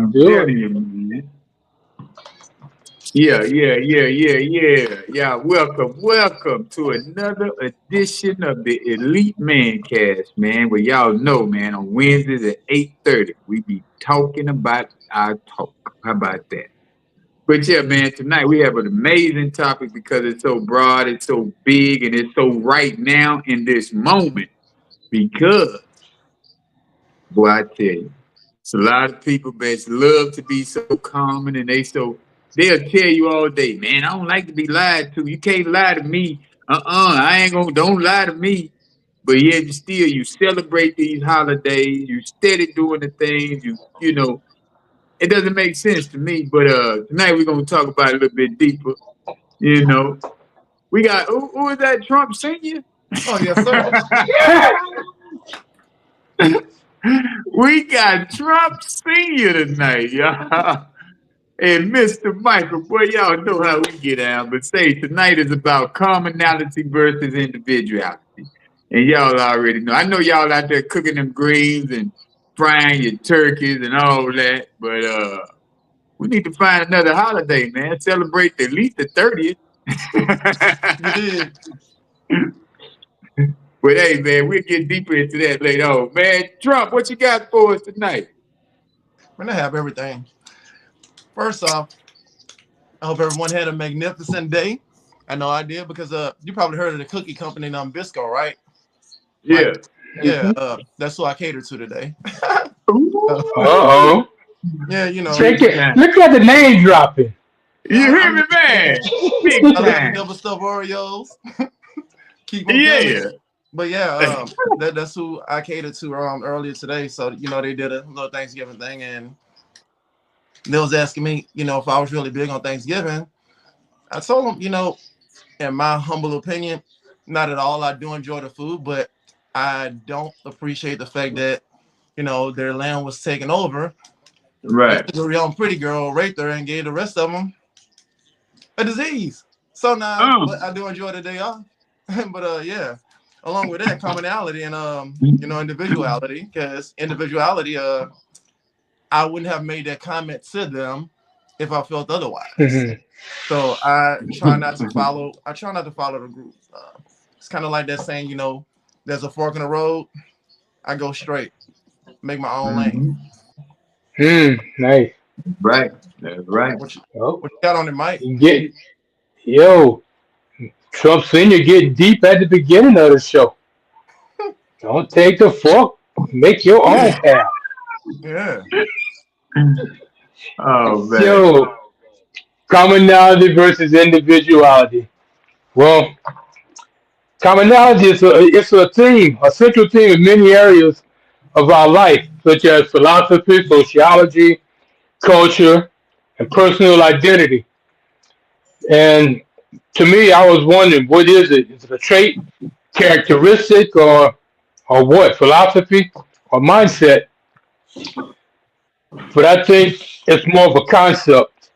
I'm Do it. telling you, man. Yeah. Welcome to another edition of the Elite Mancast, man. Where y'all know, man, on Wednesdays at 8:30, we be talking about our talk. How about that? But yeah, man, tonight we have an amazing topic because it's so broad, it's so big, and it's so right now in this moment. Because, boy, I tell you, it's a lot of people that love to be so common and they'll tell you all day, man, I don't like to be lied to. You can't lie to me. I ain't gonna, don't lie to me. But yet you celebrate these holidays, you steady doing the things, it doesn't make sense to me. But tonight we're gonna talk about it a little bit deeper. You know, we got who is that Trump senior? Oh, yes, sir. We got Trump Senior tonight, y'all. And Mr. Michael, boy, y'all know how we get out. But say tonight is about commonality versus individuality. And y'all already know. I know y'all out there cooking them greens and frying your turkeys and all that. But we need to find another holiday, man. Celebrate at least the 30th. You did. But hey, man, we'll get deeper into that later on. Man, Trump, what you got for us tonight? We're going to have everything. First off, I hope everyone had a magnificent day. I know I did because you probably heard of the cookie company Nabisco, right? Yeah. That's who I cater to today. Uh-oh. Yeah, you know. Check it. Look at the name dropping. You hear me, man? Big I like time. double stuffed Oreos. Keep them Yeah. coming. But yeah, that's who I catered to earlier today. So, they did a little Thanksgiving thing, and they was asking me, if I was really big on Thanksgiving. I told them, in my humble opinion, not at all. I do enjoy the food, but I don't appreciate the fact that, their land was taken over. Right. The young pretty girl raped her and gave the rest of them a disease. So now, but I do enjoy the day off. But yeah, along with that, commonality and individuality, because individuality, I wouldn't have made that comment to them if I felt otherwise. Mm-hmm. So I try not to follow the group. It's kind of like that saying, there's a fork in the road. I go straight, make my own lane. Nice. Right. That's right. What you got on it, Mike? Trump Senior getting deep at the beginning of the show. Don't take the fork. Make your own path. Yeah. Oh man. Yo, commonality versus individuality. Well, commonality is a theme, a central theme in many areas of our life, such as philosophy, sociology, culture, and personal identity. And to me, I was wondering, what is it? Is it a trait, characteristic, or what? Philosophy or mindset? But I think it's more of a concept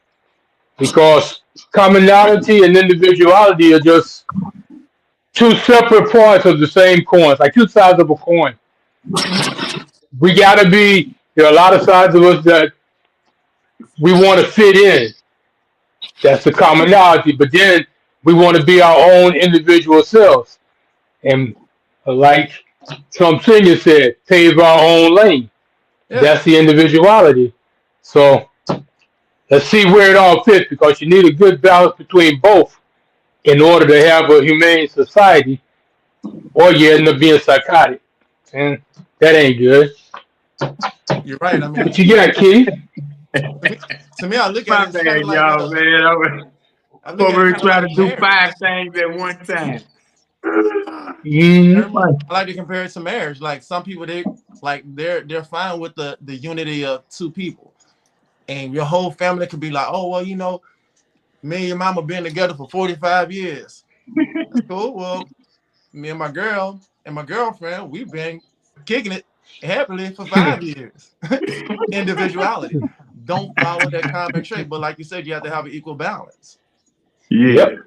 because commonality and individuality are just two separate parts of the same coin. It's like two sides of a coin. We gotta be. There are a lot of sides of us that we want to fit in. That's the commonality. But then we want to be our own individual selves. And like Trump Senior said, pave our own lane. Yeah. That's the individuality. So let's see where it all fits because you need a good balance between both in order to have a humane society, or you end up being psychotic. And that ain't good. You're right. I mean, what you got, Keith? To me, I look at it as y'all, man. I'm trying to do 5 things at one time. I like to compare it to marriage. Like some people, they're fine with the unity of two people, and your whole family could be like, oh well, me and your mama been together for 45 years. Cool. Well, me and my girl and my girlfriend, we've been kicking it happily for 5 years. Individuality. Don't follow that common trait, but like you said, you have to have an equal balance. Yeah, yep.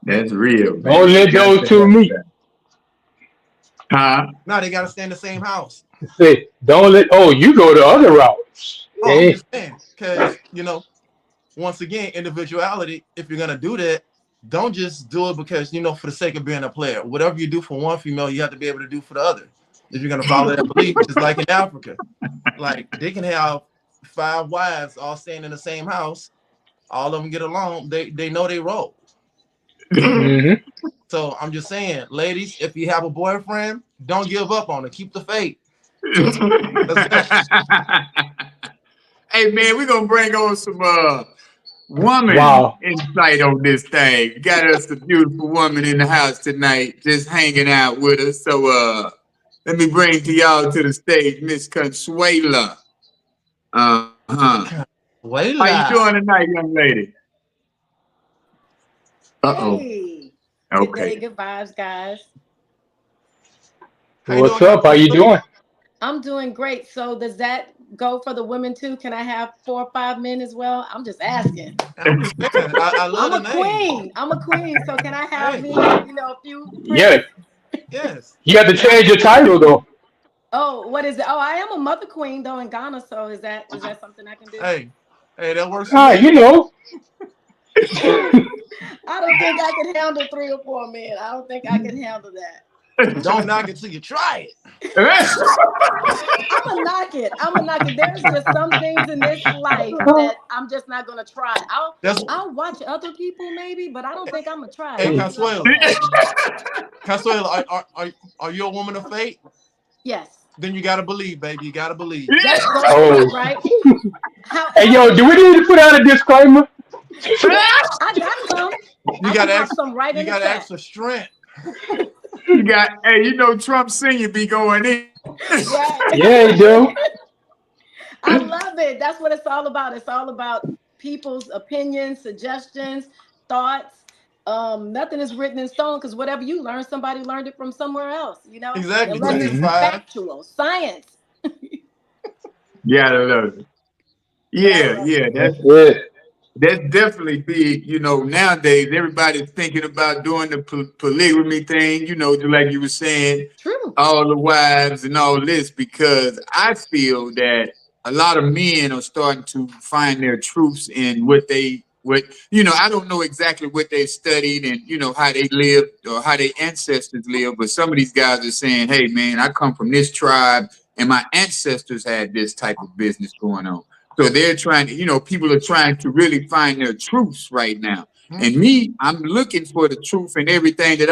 That's real. Man. Don't let those two meet. Huh? No, they gotta stay in the same house. Say, don't let. Oh, you go the other route. Oh, I'm Hey. just saying, because once again, individuality. If you're gonna do that, don't just do it because for the sake of being a player. Whatever you do for one female, you have to be able to do for the other. If you're gonna follow that belief, just like in Africa, like they can have 5 wives all staying in the same house. All of them get along. They know they role. Mm-hmm. So I'm just saying, ladies, if you have a boyfriend, don't give up on it. Keep the faith. Let's go. Hey man, we're gonna bring on some woman Wow. insight on this thing. Got us a beautiful woman in the house tonight, just hanging out with us. So let me bring to y'all to the stage Miss Consuela. Uh-huh. How you Voila. doing tonight, young lady? Uh-oh. Hey, good day, Okay. good vibes, guys. How you What's doing, up? How you Consuela? doing? I'm doing great. So does that go for the women too? Can I have 4 or 5 men as well? I'm just asking. I'm just saying. I love I'm the a name. queen. I'm a queen. So can I have Hey, me, a few Yeah. princes? yes. You have to change your title though. Oh, what is it? Oh, I am a mother queen though in Ghana. So is that something I can do? Hey, hey, that works for Ah, me. you know. I don't think I can handle 3 or 4 men. I don't think I can handle that. Don't knock it till you try it. I'm gonna knock it. I'm gonna knock it. There's just some things in this life that I'm just not gonna try. I'll That's I'll watch other people maybe, but I don't think I'm gonna try it. hey, I'm gonna be like, Consuela. okay, Consuela, are you a woman of faith? yes, Then you gotta believe, baby. You gotta believe. that's so Oh. true, right? Hey, yo, do we However, need to put out a disclaimer? yeah, I got some. You I can gotta drop ask. some right You in the gotta chat. ask for strength. You got, hey, Trump Senior be going in. Right. Yeah, you do. I love it. That's what it's all about. It's all about people's opinions, suggestions, thoughts. Nothing is written in stone because whatever you learn, somebody learned it from somewhere else, Exactly. unless Two to it's Mm-hmm. five. factual, science. Gotta love it. But I Yeah, love yeah, it. That's it. that's definitely big. Nowadays everybody's thinking about doing the polygamy thing. Just like you were saying, True. all the wives and all this, because I feel that a lot of men are starting to find their truths in what I don't know exactly what they studied and how they lived or how their ancestors lived, but some of these guys are saying, hey man, I come from this tribe and my ancestors had this type of business going on. So they're trying to, people are trying to really find their truths right now. Hmm? And me, I'm looking for the truth in everything that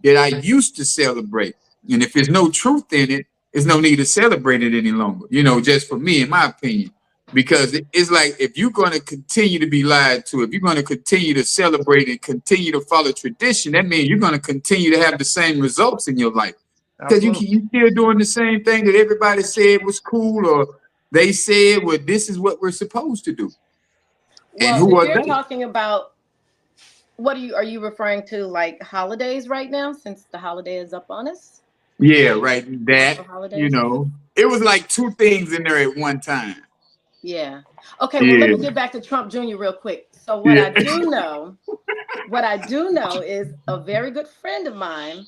I used to celebrate. And if there's no truth in it, there's no need to celebrate it any longer. Just for me, in my opinion. Because it's like if you're going to continue to be lied to, if you're going to continue to celebrate and continue to follow tradition, that means you're going to continue to have the same results in your life. Because Absolutely. you still doing the same thing that everybody said was cool, or they said, well, this is what we're supposed to do. And Well, who if are you're they? talking about are you referring to like holidays right now since the holiday is up on us? Yeah, right. Cultural That, holidays? it was like two things in there at one time. Yeah. Okay, well let Yeah. me get back to Trump Jr. real quick. So Yeah. what I do know is a very good friend of mine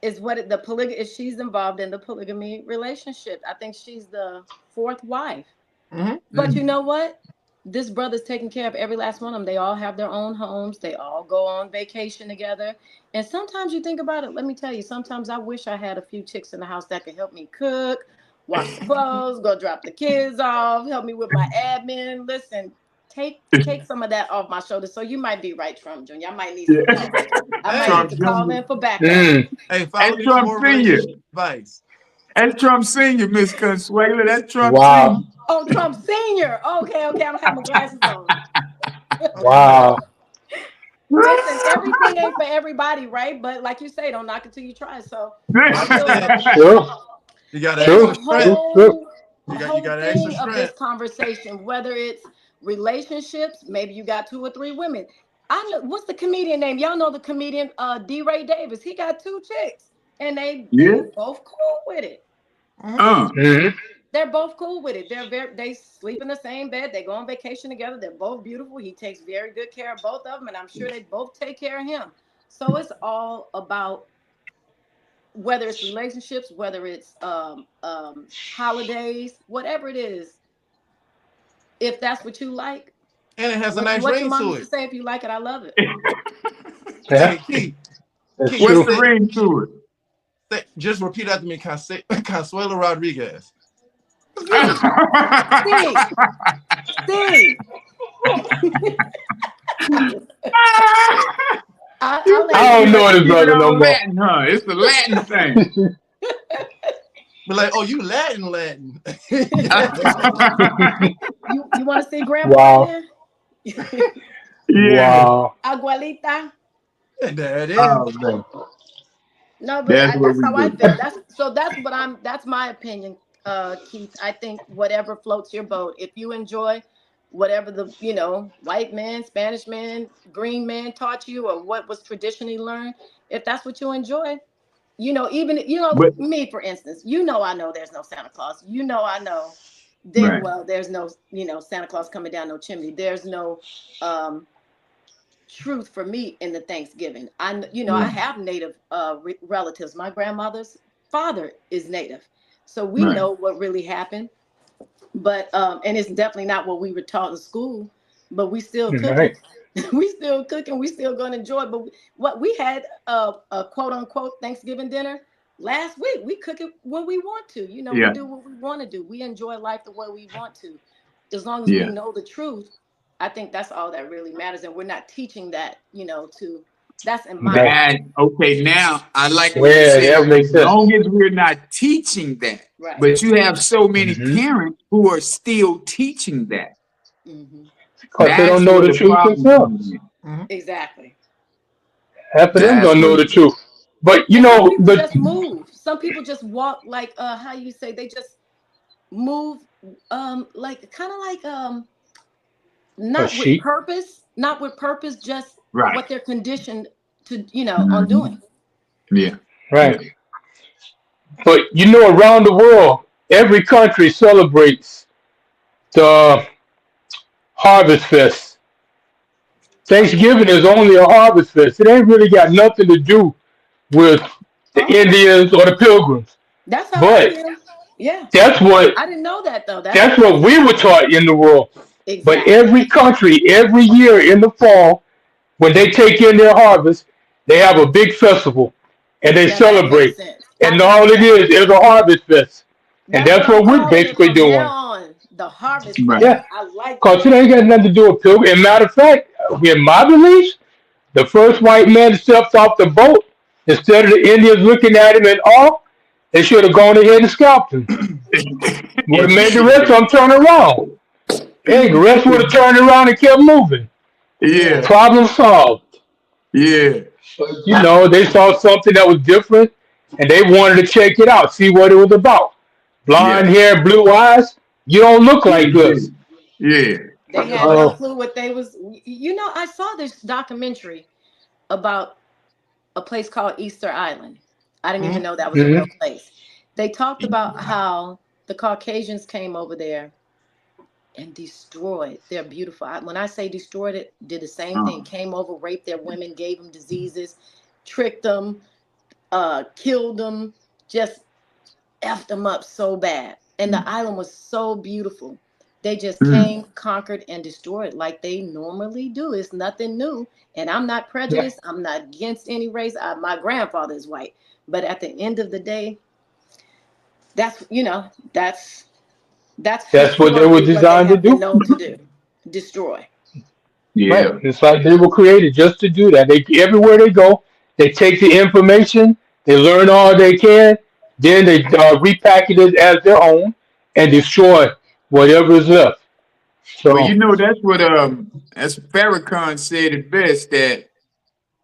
is the polygamy is she's involved in the polygamy relationship. I think she's the fourth wife. Hmm. But you know what? This brother's taking care of every last one of them. They all have their own homes. They all go on vacation together. And sometimes you think about it. Let me tell you, sometimes I wish I had a few chicks in the house that could help me cook, wash the clothes, go drop the kids off, help me with my admin. Listen, take some of that off my shoulders. So you might be right, Trump Jr. I might need some Yeah. help. I might Hey, need Trump to call Jr. in for backup. Mm. hey, And follow me for Trump more Senior. relationship advice. That's Trump Senior, Miss Consuela. That's Trump Wow. Senior. Oh, Trump Senior. Okay, okay. I'm gonna have my glasses on. All right. Wow. Listen, everything ain't for everybody, right? But like you say, don't knock it till you try. So I Like you feel said, True. you gotta in ask the True. for strength. True. True. You whole gotta ask for thing of this strength. conversation, whether it's relationships, maybe you got 2 or 3 women. I know what's the comedian name? Y'all know the comedian D. Ray Davis. He got 2 chicks, and Yeah. they both cool with it. Hmm. Uh. Mm-hmm. They're both cool with it. They sleep in the same bed. They go on vacation together. They're both beautiful. He takes very good care of both of them, and I'm sure they both take care of him. So it's all about whether it's relationships, whether it's holidays, whatever it is. if that's what you like. And it has a nice What your ring mom to used to it. say, if you like it, I love it. Yeah, Hey, Keith. that's Keith, What's true. the ring to just repeat after me, Consuelo Rodriguez. See, it? see. I'll let I you don't know. know this Keep it brother no all more. Latin, huh? It's the Latin thing. Be like, oh, you Latin. You want to see Grandpa Wow. again? Yeah. Wow. Abuelita. There it is. Oh man, No, but that's what that's we how I do. feel. That's my opinion, Keith. I think whatever floats your boat. If you enjoy whatever the white man, Spanish man, green man taught you, or what was traditionally learned, if that's what you enjoy, even But me, for instance, I know there's no Santa Claus. I know damn right, well there's no Santa Claus coming down no chimney. There's no um truth for me in the Thanksgiving. I right, have Native relatives. My grandmother's father is Native, so we right, know what really happened. But and it's definitely not what we were taught in school. But we still cooking. Right. We still cooking. We still going to enjoy. But what we had a quote unquote Thanksgiving dinner last week. We cook it when we want to. We yeah, do what we want to do. We enjoy life the way we want to, as long as we yeah. know the truth. I think that's all that really matters, and we're not teaching that. That's in my Right. And opinion. okay, now I like what you Yeah, said. that As makes sense. long as we're not teaching that, Right. but you have so many Mm-hmm. parents who are still teaching that. Hmm. Because they don't That's know where the the truth problem comes themselves. in. Mhm. Exactly. Half of them That's don't know what. the truth. But And some people the just move. Some people just walk like how you say, they just move like kind of like a not with sheep. purpose, just Right. what they're conditioned to, on Hmm. doing. Yeah. Right. Yeah. But around the world, every country celebrates the Harvest Fest. Okay. Thanksgiving is only a harvest fest. It ain't really got nothing to do with the Okay. Indians or the Pilgrims. That's how I But feel. Yeah. that's what I didn't know that though. that's That's what we were taught in the world. But exactly. every country, every year in the fall, when they take in their harvest, they have a big festival and they Now that makes celebrate. sense. I And can all see it that. is a harvest fest. And That's what that's I'm what we're calling it basically from now doing. on. The Harvest Right. Fest. Yeah. I like Because that. it ain't got nothing to do with pilgrim. And matter of fact, in my beliefs, the first white man stepped off the boat, instead of the Indians looking at him in awe, they should have gone ahead and scalped him. Would have made the rest of them turn around. Hey, the rest would have turned around and kept moving. Yeah. Yeah. Problem solved. Yeah. They saw something that was different and they wanted to check it out, see what it was about. Yeah. Blonde hair, blue eyes, you don't look like this. Yeah. They had no Oh, clue what they was. I saw this documentary about a place called Easter Island. I didn't even Mhm. know that was a real mhm. place. They talked about how the Caucasians came over there and destroyed their beautiful. When I say destroyed it, did the same thing. Um, Came over, raped their women, gave them diseases, tricked them, killed them, just effed them up so bad. And the island was so beautiful. They just mm, came, conquered, and destroyed like they normally do. It's nothing new. And I'm not Yeah, prejudiced. I'm not against any race. My grandfather is white. But at the end of the day, that's that's that's what they were historically what they designed to have been do. known to do. Destroy. Right. yeah. It's like they were created just to do that. They everywhere they go, they take the information, they learn all they can, then they repackage it as their own and destroy whatever is left. Well, So, that's Farrakhan said it best, that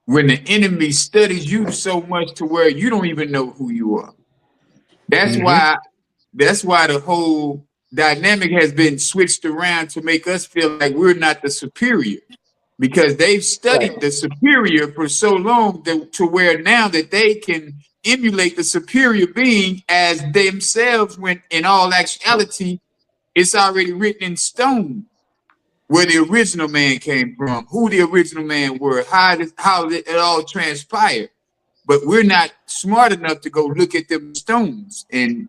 when the enemy studies you so much to where you don't even know who you are. That's hmm why that's why the whole dynamic has been switched around to make us feel like we're not the superior, because they've right. studied the superior for so long to where now that they can emulate the superior being as themselves, when in all actuality it's already written in stone where the original man came from, who the original man were, how it all transpired. But we're not smart enough to go look at them stones and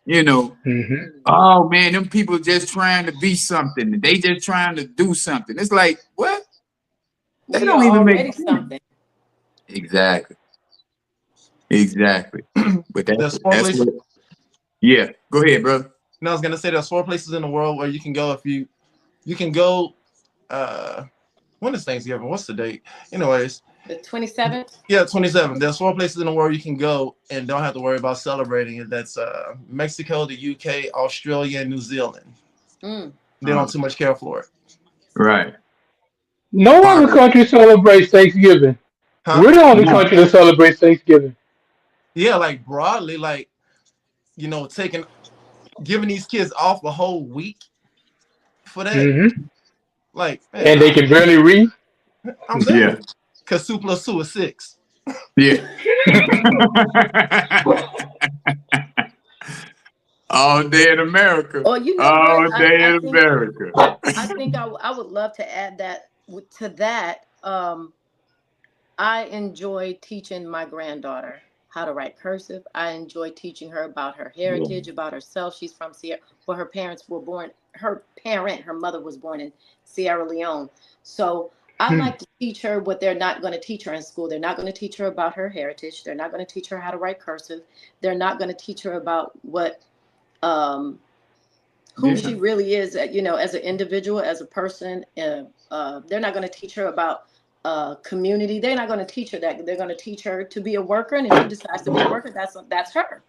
You know, Mm-hmm. oh man, them people just trying to be something. They just trying to do something. It's like, what? They We are don't even make already sense. something. Exactly. Exactly. But There's four that's places. what. Yeah. Go ahead, bro. No, I was gonna say there's 4 places in the world where you can go if you can go. When is Thanksgiving? What's the date? Anyways, The 27th. yeah, 27. There's 4 places in the world you can go and don't have to worry about celebrating it. That's Mexico, the UK, Australia, and New Zealand. They don't too much care for it. Right. No other Barbara. country celebrates Thanksgiving. Huh? We're the only No. country that celebrates Thanksgiving. Yeah, like broadly, like giving these kids off a whole week for that. Mm-hmm. Like, man, And they can barely read. I'm Yeah. saying, because 2 + 2 is 6. Yeah. All day in America. Or you know what? All day in America. I think I would love to add that to that. I enjoy teaching my granddaughter how to write cursive. I enjoy teaching her about her heritage, about herself. She's from Sierra. Well, her parents were born. Her mother was born in Sierra Leone. So I like to teach her what they're not going to teach her in school. They're not going to teach her about her heritage. They're not going to teach her how to write cursive. They're not going to teach her about what who she really is, you know, as an individual, as a person. They're not going to teach her about community. They're not going to teach her that. They're going to teach her to be a worker, and if she decides to be a worker, that's her.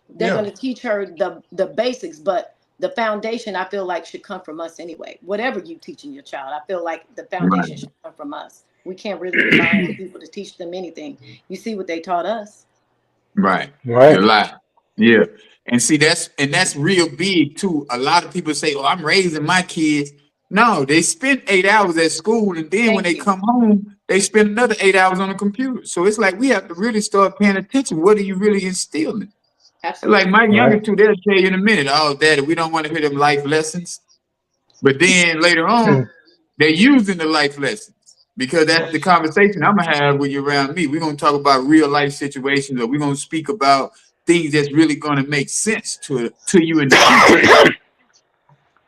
They're going to teach her the basics, but the foundation, I feel like, should come from us anyway. Whatever you teaching your child, I feel like the foundation should come from us. We can't really rely on people to teach them anything. You see what they taught us. Right. Right. A lot. Yeah. And see, that's real big too. A lot of people say, "Oh, I'm raising my kids." No, they spend 8 hours at school, and then when they come home, they spend another 8 hours on the computer. So it's like we have to really start paying attention. What are you really instilling? Absolutely. Like my younger Right. two, they'll tell you in a minute, "Oh, Daddy, we don't want to hear them life lessons." But then later on, they're using the life lessons because that's the conversation I'm gonna have with you around me. We're gonna talk about real life situations, or we're gonna speak about things that's really gonna make sense to you in the future.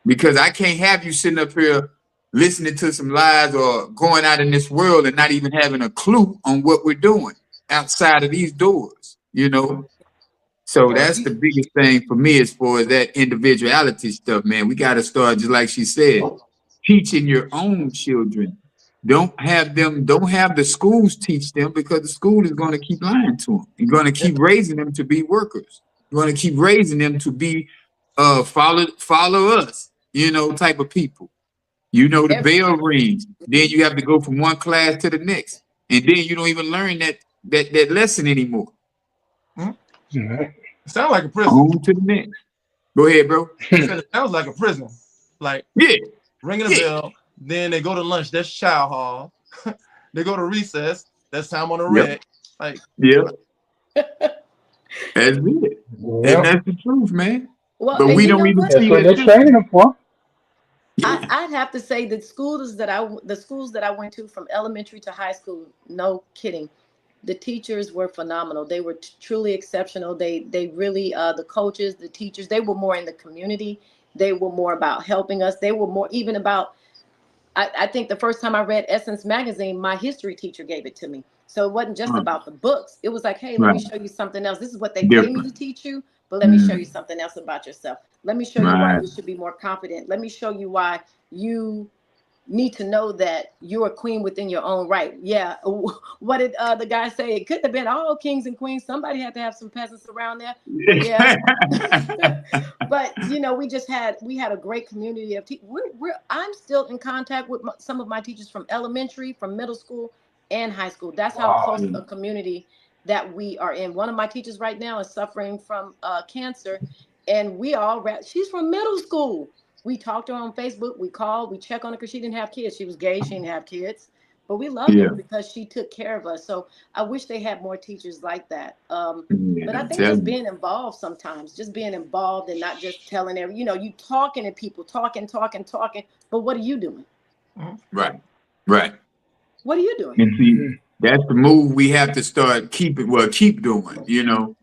Because I can't have you sitting up here listening to some lies or going out in this world and not even having a clue on what we're doing outside of these doors, you know? So that's the biggest thing for me as far as that individuality stuff, man. We got to start, just like she said, teaching your own children. Don't have the schools teach them, because the school is going to keep lying to them. You're going to keep raising them to be workers. You're going to keep raising them to be follow us, you know, type of people. You know, the bell rings. Then you have to go from one class to the next. And then you don't even learn that lesson anymore. It sounds like a prison. On to the next. Go ahead, bro. It sounds like a prison. Like, ringing a bell, then they go to lunch, that's child hall. They go to recess, that's time on the rec. Like, that's it. And that's the truth, man. Well, but we don't even see what they're training them for. I'd have to say that the schools that I went to, from elementary to high school, no kidding, the teachers were phenomenal. They were truly exceptional. They really, the coaches, the teachers, they were more in the community. They were more about helping us. They were more even about, I think the first time I read Essence magazine, my history teacher gave it to me. So it wasn't just about the books. It was like, hey, let me show you something else. This is what they pay me to teach you, but let me show you something else about yourself. Let me show you why you should be more confident. Let me show you why you need to know that you're a queen within your own right. Yeah. What did the guy say? It couldn't have been all kings and queens. Somebody had to have some peasants around there. Yeah. But you know, we had a great community of teachers. I'm still in contact with some of my teachers from elementary, from middle school, and high school. That's how close a community that we are in. One of my teachers right now is suffering from cancer, and she's from middle school. We talked to her on Facebook. We called. We check on her because she didn't have kids. She was gay. She didn't have kids. But we love her because she took care of us. So I wish they had more teachers like that. But I think just being involved sometimes, just being involved and not just telling you talking to people, talking. But what are you doing? Right. What are you doing? And see, that's the move we have to start keep doing, you know.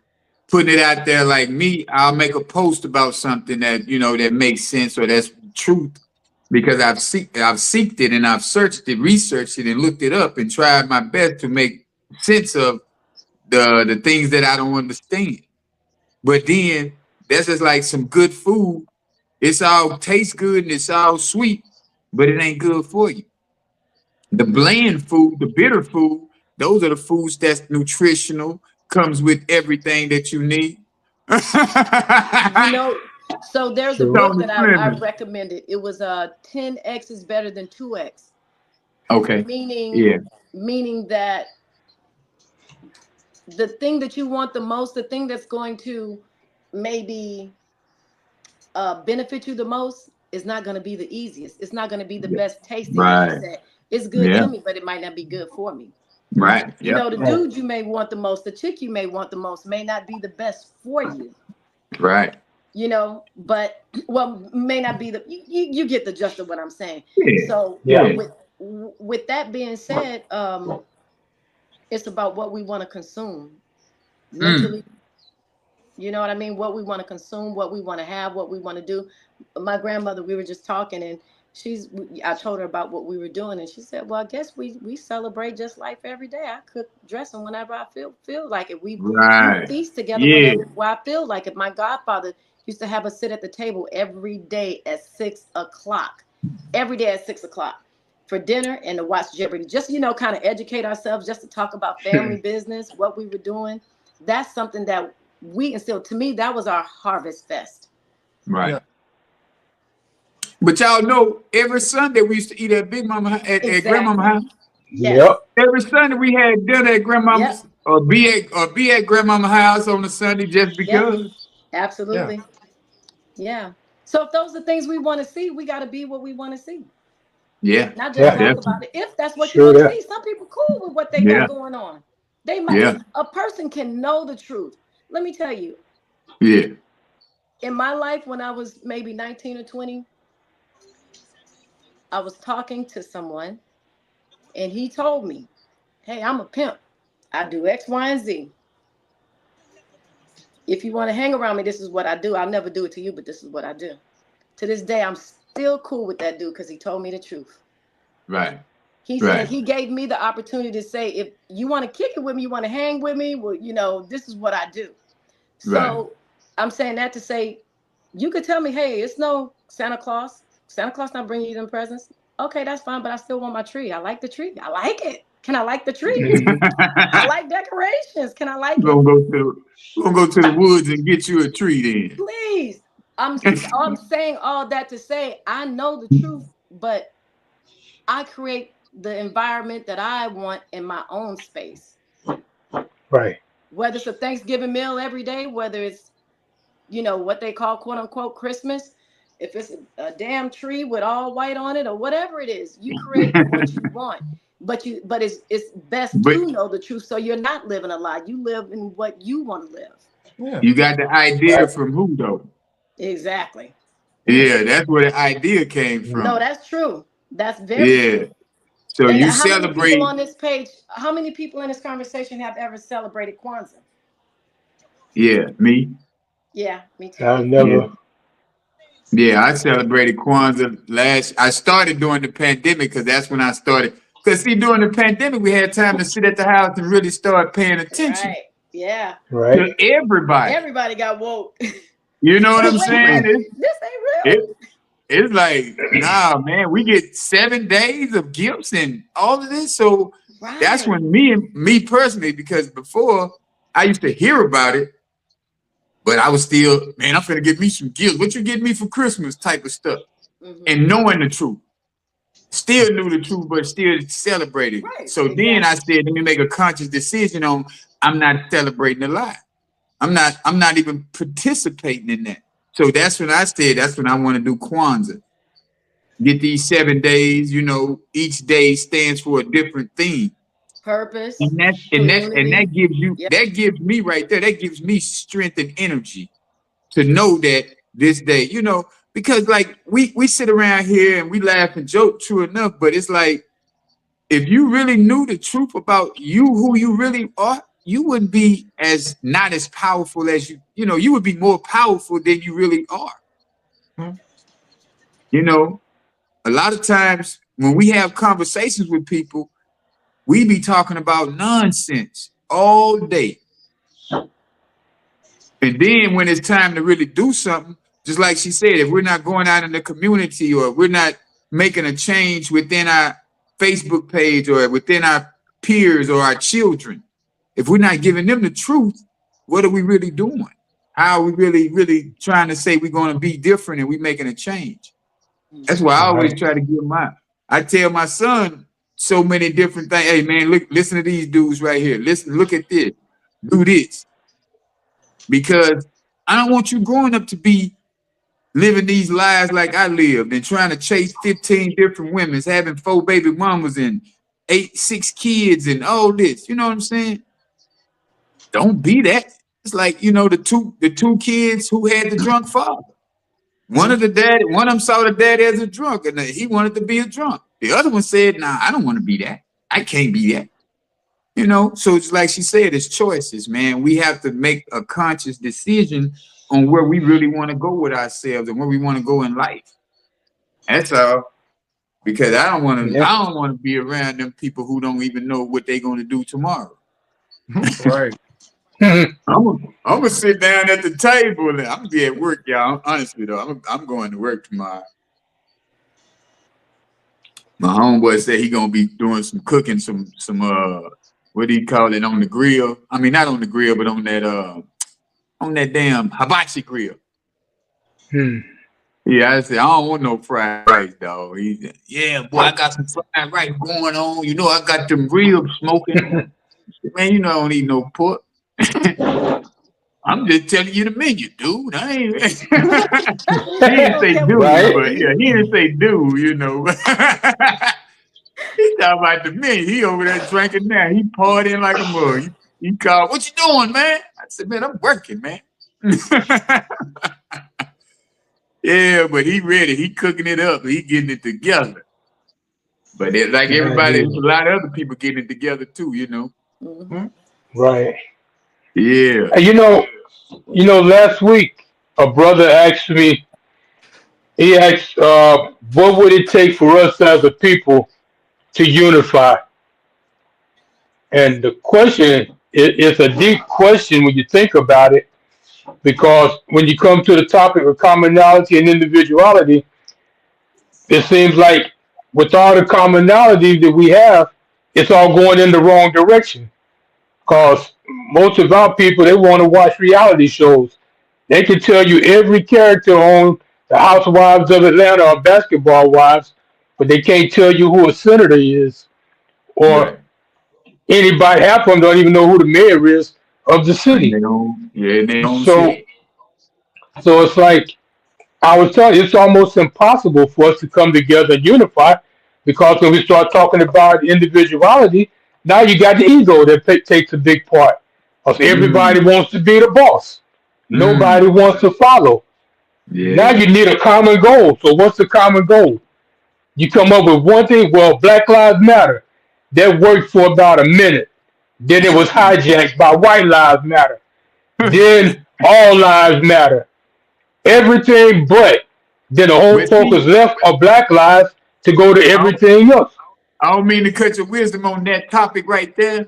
putting it out there like me, I'll make a post about something that, you know, that makes sense or that's truth because I've seeked it and I've searched it, researched it and looked it up and tried my best to make sense of the things that I don't understand. But then that's just like some good food. It's all tastes good and it's all sweet, but it ain't good for you. The bland food, the bitter food, those are the foods that's nutritional, comes with everything that you need. You know, so there's a True. book that I recommended. It was 10x is better than 2x. Okay. Meaning that the thing that you want the most, the thing that's going to maybe benefit you the most is not going to be the easiest. It's not going to be the best tasting. Like you said, it's good to me, but it might not be good for me. Right. You know, the dude you may want the most, the chick you may want the most may not be the best for you. Right. You know, but may not be the you get the gist of what I'm saying. Yeah. So with that being said, it's about what we want to consume mentally. You know what I mean? What we want to consume, what we want to have, what we want to do. My grandmother, we were just talking and I told her about what we were doing and she said, well, I guess we celebrate just life every day. I cook dressing whenever I feel like it. We feast together whenever I feel like it. My godfather used to have us sit at the table every day at 6 o'clock. Every day at 6 o'clock for dinner and to watch Jeopardy. Just, you know, kind of educate ourselves, just to talk about family business, what we were doing. That's something that we instilled. To me, that was our harvest fest. Right. Yeah. But y'all know, every Sunday we used to eat at Big Mama at Grandmama's house. Yep. Every Sunday we had dinner at Grandmama's or be at Grandmama's house on a Sunday just because. Yep. Absolutely. Yeah. So if those are things we want to see, we got to be what we want to see. Yeah. Not just talk about it. If that's what you want to see, some people cool with what they got going on. They might. A person can know the truth. Let me tell you. Yeah. In my life, when I was maybe 19 or 20, I was talking to someone and he told me, hey, I'm a pimp. I do X, Y, and Z. If you want to hang around me, this is what I do. I'll never do it to you, but this is what I do. To this day, I'm still cool with that dude because he told me the truth. Right. He said he gave me the opportunity to say, if you want to kick it with me, you want to hang with me, well, you know, this is what I do. So I'm saying that to say, you could tell me, hey, it's no Santa Claus. Santa Claus not bringing you them presents. Okay, that's fine, but I still want my tree. I like the tree. I like it. Can I like the tree? I like decorations. Can I like it? We're gonna go to the woods and get you a tree then. Please. I'm saying all that to say I know the truth, but I create the environment that I want in my own space. Right. Whether it's a Thanksgiving meal every day, whether it's, you know, what they call quote unquote Christmas, if it's a damn tree with all white on it or whatever it is, you create what you want. But it's best to know the truth so you're not living a lie. You live in what you want to live. Yeah. You got the idea from who though? Exactly. Yeah, that's where the idea came from. No, that's true. That's very true. So and you how celebrate. Many people on this page, how many people in this conversation have ever celebrated Kwanzaa? Yeah, me. Yeah, me too. I never. Yeah, I celebrated Kwanzaa I started during the pandemic because that's when I started. Because see, during the pandemic, we had time to sit at the house and really start paying attention. Right. Yeah. Right. To everybody. Everybody got woke. You know what I'm saying? This ain't real. It's like, nah, man, we get 7 days of gifts and all of this. So that's when me personally, because before I used to hear about it, but I was still, man, I'm finna get me some gifts. What you get me for Christmas type of stuff. And knowing the truth. Still knew the truth, but still celebrated. So then I said, let me make a conscious decision on I'm not celebrating a lie. I'm not even participating in that. So that's when I said, that's when I want to do Kwanzaa. Get these 7 days, you know, each day stands for a different theme. Purpose. And that gives you, that gives me right there, that gives me strength and energy to know that this day, you know, because like we sit around here and we laugh and joke, true enough, but it's like, if you really knew the truth about you, who you really are, you wouldn't be as not as powerful as you would be more powerful than you really are. Mhm. You know, a lot of times when we have conversations with people, we be talking about nonsense all day. And then when it's time to really do something, just like she said, if we're not going out in the community or we're not making a change within our Facebook page or within our peers or our children, if we're not giving them the truth, what are we really doing? How are we really trying to say we're going to be different and we making a change? That's why I always Right. try to give I tell my son so many different things. Hey man, look, listen to these dudes right here. Listen, look at this. Do this. Because I don't want you growing up to be living these lives like I lived and trying to chase 15 different women, having 4 baby mamas and 6 kids and all this. You know what I'm saying? Don't be that. It's like, the two kids who had the drunk father. One of them saw the daddy as a drunk and he wanted to be a drunk. The other one said, nah, I don't want to be that. I can't be that. So it's like she said, it's choices, man. We have to make a conscious decision on where we really want to go with ourselves and where we want to go in life. That's all. Because I don't Yeah. want to be around them people who don't even know what they're going to do tomorrow. Right. I'm gonna sit down at the table and I'm gonna be at work, y'all. Honestly though, I'm going to work tomorrow. My homeboy said he gonna be doing some cooking, some what do you call it, on the grill? I mean, not on the grill, but on that damn hibachi grill. Hmm. Yeah, I said I don't want no fried rice, dog. He said, yeah, boy, I got some fried rice going on. I got them ribs smoking. Man, I don't eat no pork. I'm just telling you the menu, dude. I ain't. He didn't say Okay, we dude, Right. know but yeah, you. he didn't say dude. He talking about the menu. He over there drinking now. He partying like a mug. He called, what you doing, man? I said, man, I'm working, man. Yeah, but he ready. He cooking it up. He getting it together. But like Yeah, everybody, there's dude. a lot of other people getting it together too. Mm-hmm. Mhm. Right. Yeah. And last week a brother asked me. He asked, "What would it take for us as a people to unify?" And the question is a deep question when you think about it, because when you come to the topic of commonality and individuality, it seems like with all the commonality that we have, it's all going in the wrong direction. Because most of our people, they want to watch reality shows. They can tell you every character on the Housewives of Atlanta or Basketball Wives, but they can't tell you who a senator is, or Right. anybody. Half of them don't even know who the mayor is of the And city. in their own So, city. so it's like I was telling you, it's almost impossible for us to come together and unify, because when we start talking about individuality, now you got the ego that takes a big part. Because everybody Mm, wants to be the boss. Nobody mm, wants to follow. Now yeah. you need a common goal. So what's the common goal? You come up with one thing. Well, Black Lives Matter. That worked for about a minute. Then it was hijacked by White Lives Matter. Then All Lives Matter. Everything but. Then the whole But focus see, left of Black lives to go to I don't, everything else. I don't mean to cut your wisdom on that topic right there.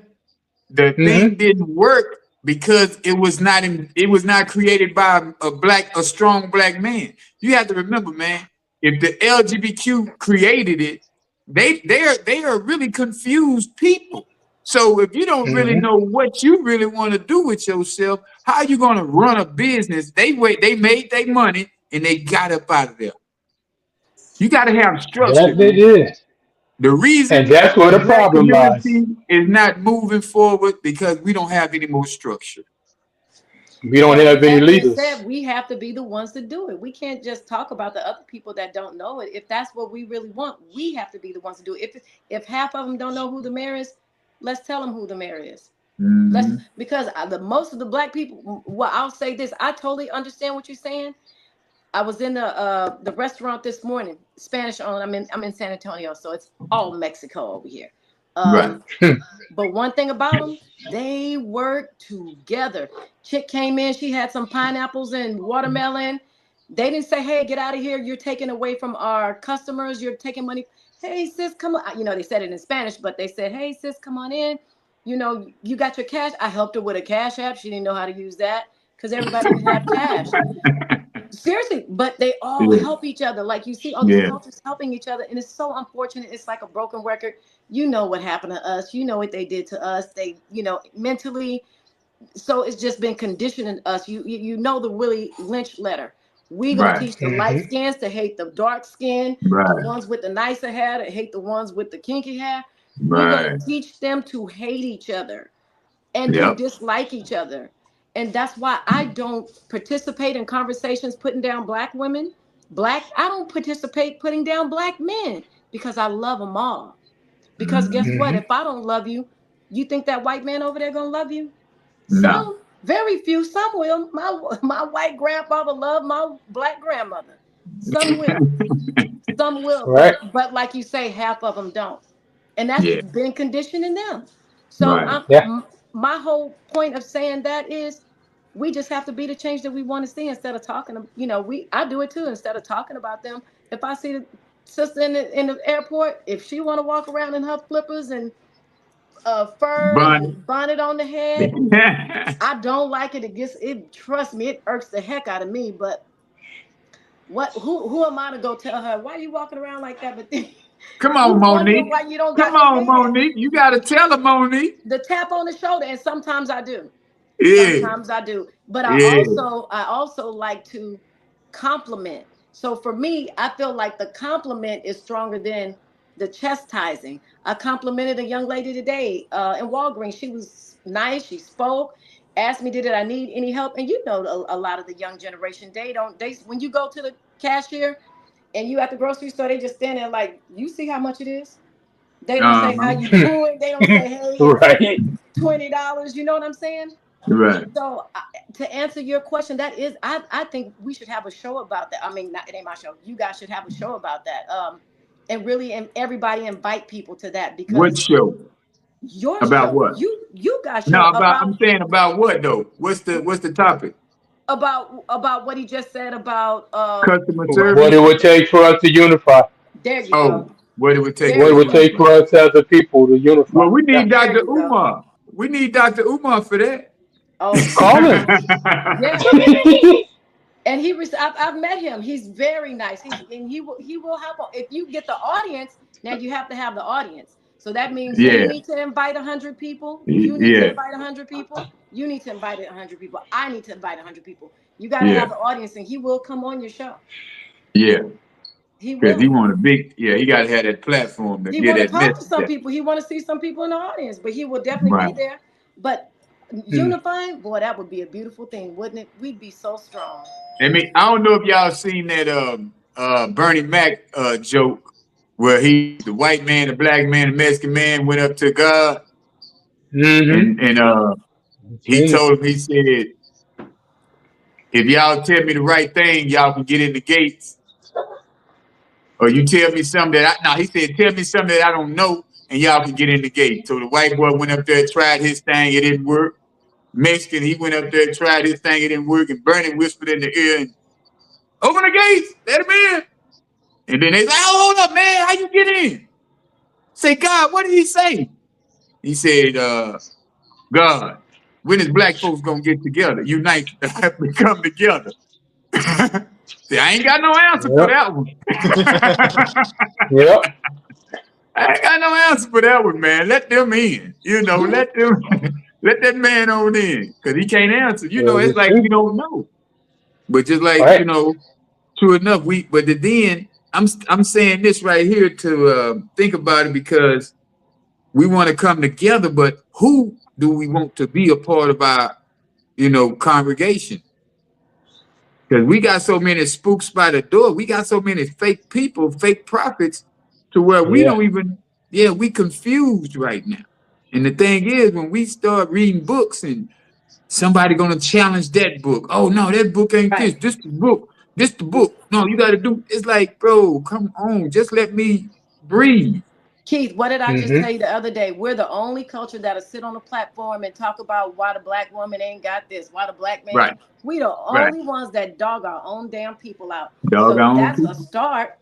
The thing Hmm. didn't work because it was not created by a strong black man. You have to remember, man, if the LGBTQ created it, they are really confused people. So if you don't really Hmm. know what you really want to do with yourself, how are you gonna run a business? They made their money and they got up out of there. You gotta have structure, That they man. did. The And reason that's where the the black problem lies. community is not moving forward because we don't have any more structure. We don't But with have any that being said, leaders. we have to be the ones to do it. We can't just talk about the other people that don't know it. If that's what we really want, we have to be the ones to do it. If half of them don't know who the mayor is, let's tell them who the mayor is. Let's Mm-hmm. because the most of the black people. Well, I'll say this: I totally understand what you're saying. I was in the restaurant this morning, Spanish owned. I'm in San Antonio, so it's all Mexico over here. Right. But one thing about them, they work together. Chick came in, she had some pineapples and watermelon. They didn't say, hey, get out of here. You're taking away from our customers. You're taking money. Hey, sis, come on. You know, they said it in Spanish, but they said, hey, sis, come on in. You know, you got your cash. I helped her with a cash app. She didn't know how to use that because everybody didn't have cash. Seriously, but they all Yeah. help each other. Like you see all these Yeah. cultures helping each other, and it's so unfortunate. It's like a broken record. You know what happened to us. You know what they did to us. They, you know, mentally. So it's just been conditioning us. You know the Willie Lynch letter. We gonna Right. teach the light skins to hate the dark skin, the Right. ones with the nicer hair to hate the ones with the kinky hair. We're gonna Right. teach them to hate each other and to Yep. dislike each other. And that's why I don't participate in conversations putting down black women. I don't participate putting down black men because I love them all. Because guess what? If I don't love you, you think that white man over there gonna love you? No. Some, very few, some will. My white grandfather loved my black grandmother. Some will. Some will, Right. but like you say, half of them don't, and that's Yeah. been conditioned in them. So Right. Yeah. my whole point of saying that is, we just have to be the change that we want to see instead of talking. You know, I do it too. Instead of talking about them, if I see the sister in the airport, if she want to walk around in her flippers and fur Bunny. and bonnet on the head, I don't like it. Trust me, it irks the heck out of me. But who am I to go tell her, why are you walking around like that? But then Come you on, wonder Monique. why you don't Come got the on, man. Monique. You got to tell her, Monique. The tap on the shoulder, and sometimes I do. Yeah. Sometimes I do. But Yeah. I also like to compliment. So for me, I feel like the compliment is stronger than the chastising. I complimented a young lady today in Walgreens. She was nice. She spoke, asked me, did I need any help? And you know, a lot of the young generation, they when you go to the cashier and you at the grocery store, they just stand there like, you see how much it is? They don't say how you Uh-huh. doing. They don't say, hey, it's Right. $20. You know what I'm saying? Right. So to answer your question, that is, I think we should have a show about that. I mean, it ain't my show. You guys should have a show about that. And really, and everybody invite people to that What because show? your About show, what? you guys No, show I'm saying about what though? What's the topic? about what he just said about Customer What service? it would take for us to unify. there you go. Oh, what it would take There What for it you would go. take unify. for us as a people to Well, unify. we Yeah. need There Dr. you go. Umar. We need Dr. Umar for that. Oh, Call him. yeah. And I've met him. He's very nice. He will help. If you get the audience, now you have to have the audience. So that means you Yeah. need to invite 100 people. You need to Yeah. invite 100 people. You need to invite 100 people. I need to invite 100 people. You got to Yeah. have the audience, and he will come on your show. Yeah. He Because he will. want a big, yeah, he got to have that platform to He get want to that talk to message some out. people. He want to see some people in the audience, but he will definitely be Right. there. But unifying, boy, that would be a beautiful thing, wouldn't it? We'd be so strong. I mean, I don't know if y'all seen that Bernie Mac joke where the white man, the black man, the Mexican man went up to God Mm-hmm. and he Seen it. told him, he said, if y'all tell me the right thing, y'all can get in the gates. Or you tell me something he said, tell me something that I don't know, and y'all can get in the gate. So the white boy went up there, tried his thing, it didn't work. Mexican, he went up there, tried his thing, it didn't work, and Bernie whispered in the ear, and open the gates, let him in. And then they say, oh, hold up, man, how you get in? Say, God, what did he say? He said, God, when is black folks gonna get together, unite, and come together? See, I ain't got no answer for Yep. that one. Yep. I ain't got no answer for that one, man. Let them in. Let them let that man on in. Because he can't answer. That It's is like true. we don't know. But just like, Right. true enough, then I'm saying this right here to think about it because we want to come together, but who do we want to be a part of our, congregation? Because we got so many spooks by the door. We got so many fake people, fake prophets, to where we Yeah. don't even, we confused right now. And the thing is, when we start reading books and somebody gonna challenge that book, oh no, that book ain't Right. this. This the book. This the book. No, you gotta do. It's like, bro, come on, just let me breathe. Keith, what did I just Mm-hmm. tell you the other day? We're the only culture that'll sit on a platform and talk about why the black woman ain't got this, why the black man. Right. We the Right. only ones that dog our own damn people out. So Doggone that's a people. start.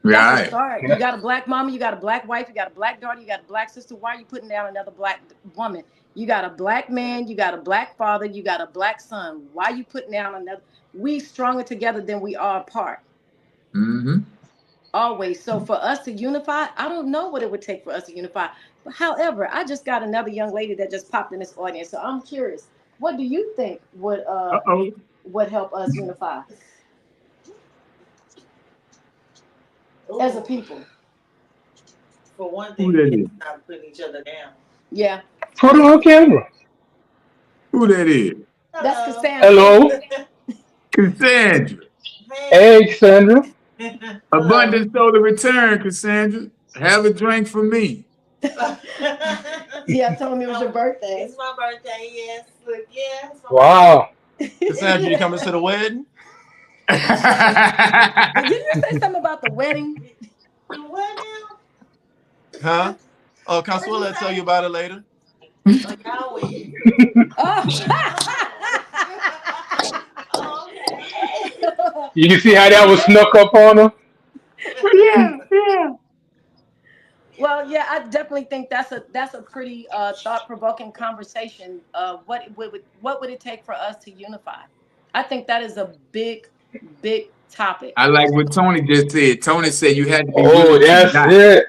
That's a Right. start. You got a black mama, you got a black wife, you got a black daughter, you got a black sister. Why are you putting down another black woman? You got a black man, you got a black father, you got a black son. Why are you putting down another? We stronger together than we are apart. Mm-hmm. Always. So for us to unify, I don't know what it would take for us to unify. But however, I just got another young lady that just popped in this audience. So I'm curious. What do you think would help us unify as a people? For one Who thing, that we is? stop putting each other down. Yeah. Put it on camera. Who that is? That's Cassandra. Hello. Cassandra. Hey, Sandra. Abundant solar return, Cassandra. Have a drink for me. Yeah, told me it was your birthday. It's my birthday, yes. Look, yeah. Wow. Cassandra, you coming to the wedding? Did you say something about the wedding? The what now? Huh? Oh, Consuela will tell you about it later. Oh, y'all win. Oh. Okay. You can see how that was snuck up on her? Yeah, yeah. Well, yeah, I definitely think that's a pretty thought-provoking conversation. What would it take for us to unify? I think that is a big topic. I like what Tony just said. Tony said you had to be Oh, willing to that's die. it.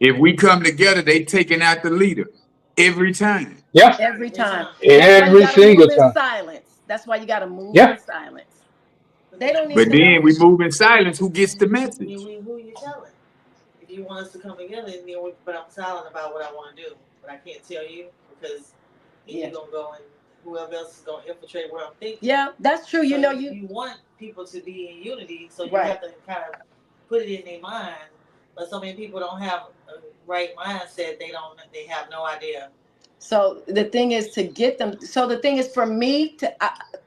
If we come together, they taking out the leader every time. Yeah. Every time. Every single move time. in silence. That's why you got to move Yeah. in silence. They don't need But to then know. we move in silence. Who gets the I message? mean, who you telling? If you want us to come together, but I'm silent about what I want to do. But I can't tell you because you're going to go and whoever else is going to infiltrate where I'm thinking. Yeah, that's true. So you you want people to be in unity, so you Right. have to kind of put it in their mind. But so many people don't have a right mindset. They have no idea. So the thing is to get them. So the thing is for me to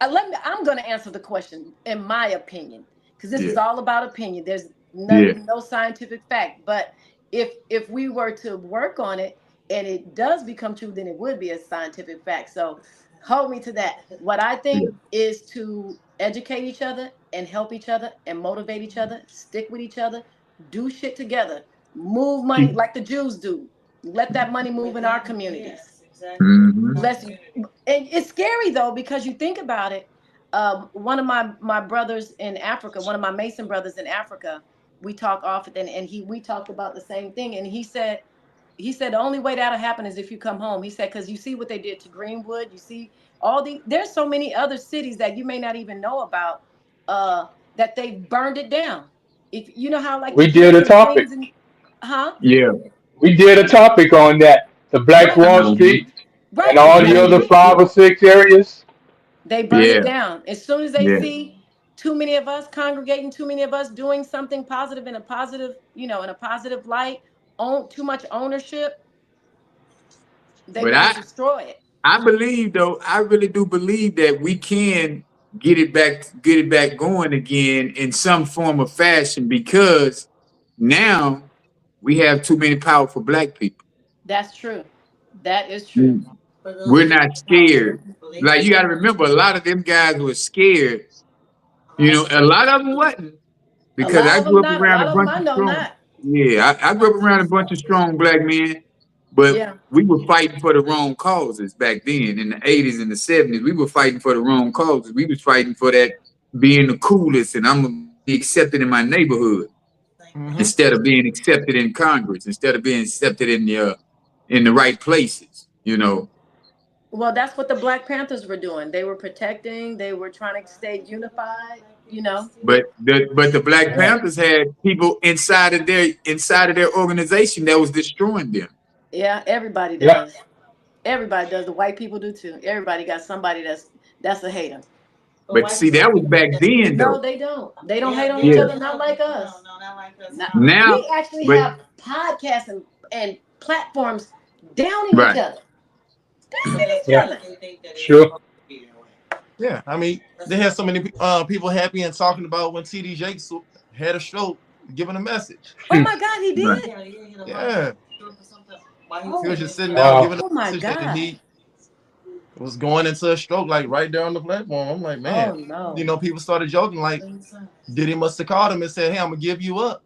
I'm going to answer the question in my opinion, because this is all about opinion. There's no scientific fact, but if we were to work on it and it does become true, then it would be a scientific fact. So hold me to that. What I think is to educate each other and help each other and motivate each other, stick with each other, do shit together, move money like the Jews do. Let that money move in our communities. Yes, exactly. Mm-hmm. And it's scary though, because you think about it. One of my brothers in Africa, one of my Mason brothers in Africa, we talk often, and we talked about the same thing. And he said the only way that'll happen is if you come home. He said, because you see what they did to Greenwood, you see there's so many other cities that you may not even know about that they've burned it down. If you know how We did a topic. Yeah. We did a topic on that. The Black Wall Street and all the other 5 or 6 areas. They burn it down. As soon as they see too many of us congregating, too many of us doing something positive in a positive light, too much ownership, they want to destroy it. I believe though, I really do believe that we can get it back going again in some form of fashion, because now we have too many powerful black people. That's true. That is true. We're not scared. Like, you got to remember, a lot of them guys were scared. You know, a lot of them wasn't, because I grew up around a bunch of strong. Yeah, I grew up around a bunch of strong black men, but we were fighting for the wrong causes back then in the 80s and the 70s. We were fighting for the wrong causes. We was fighting for that being the coolest, and I'm gonna be accepted in my neighborhood instead of being accepted in Congress, instead of being accepted in the right places. You know. Well, that's what the Black Panthers were doing. They were protecting. They were trying to stay unified. You know. But the Black Panthers had people inside of their organization that was destroying them. Yeah, everybody does. Everybody does. The white people do too. Everybody got somebody that's a hater. But see, that was back then, though. No, they don't. They don't hate on each other. Not like us. No, not like us. Now we actually have podcasts and platforms downing each other. Sure. Yeah, I mean, they had so many people happy and talking about when TD Jakes had a stroke, giving a message. Oh my God, he did. Yeah. He was just sitting Wow. down giving a Oh my message, and God. he was going into a stroke, like right there on the platform. I'm like, man, Oh no. you know, people started joking, like, Diddy must have called him and said, hey, I'm gonna give you up.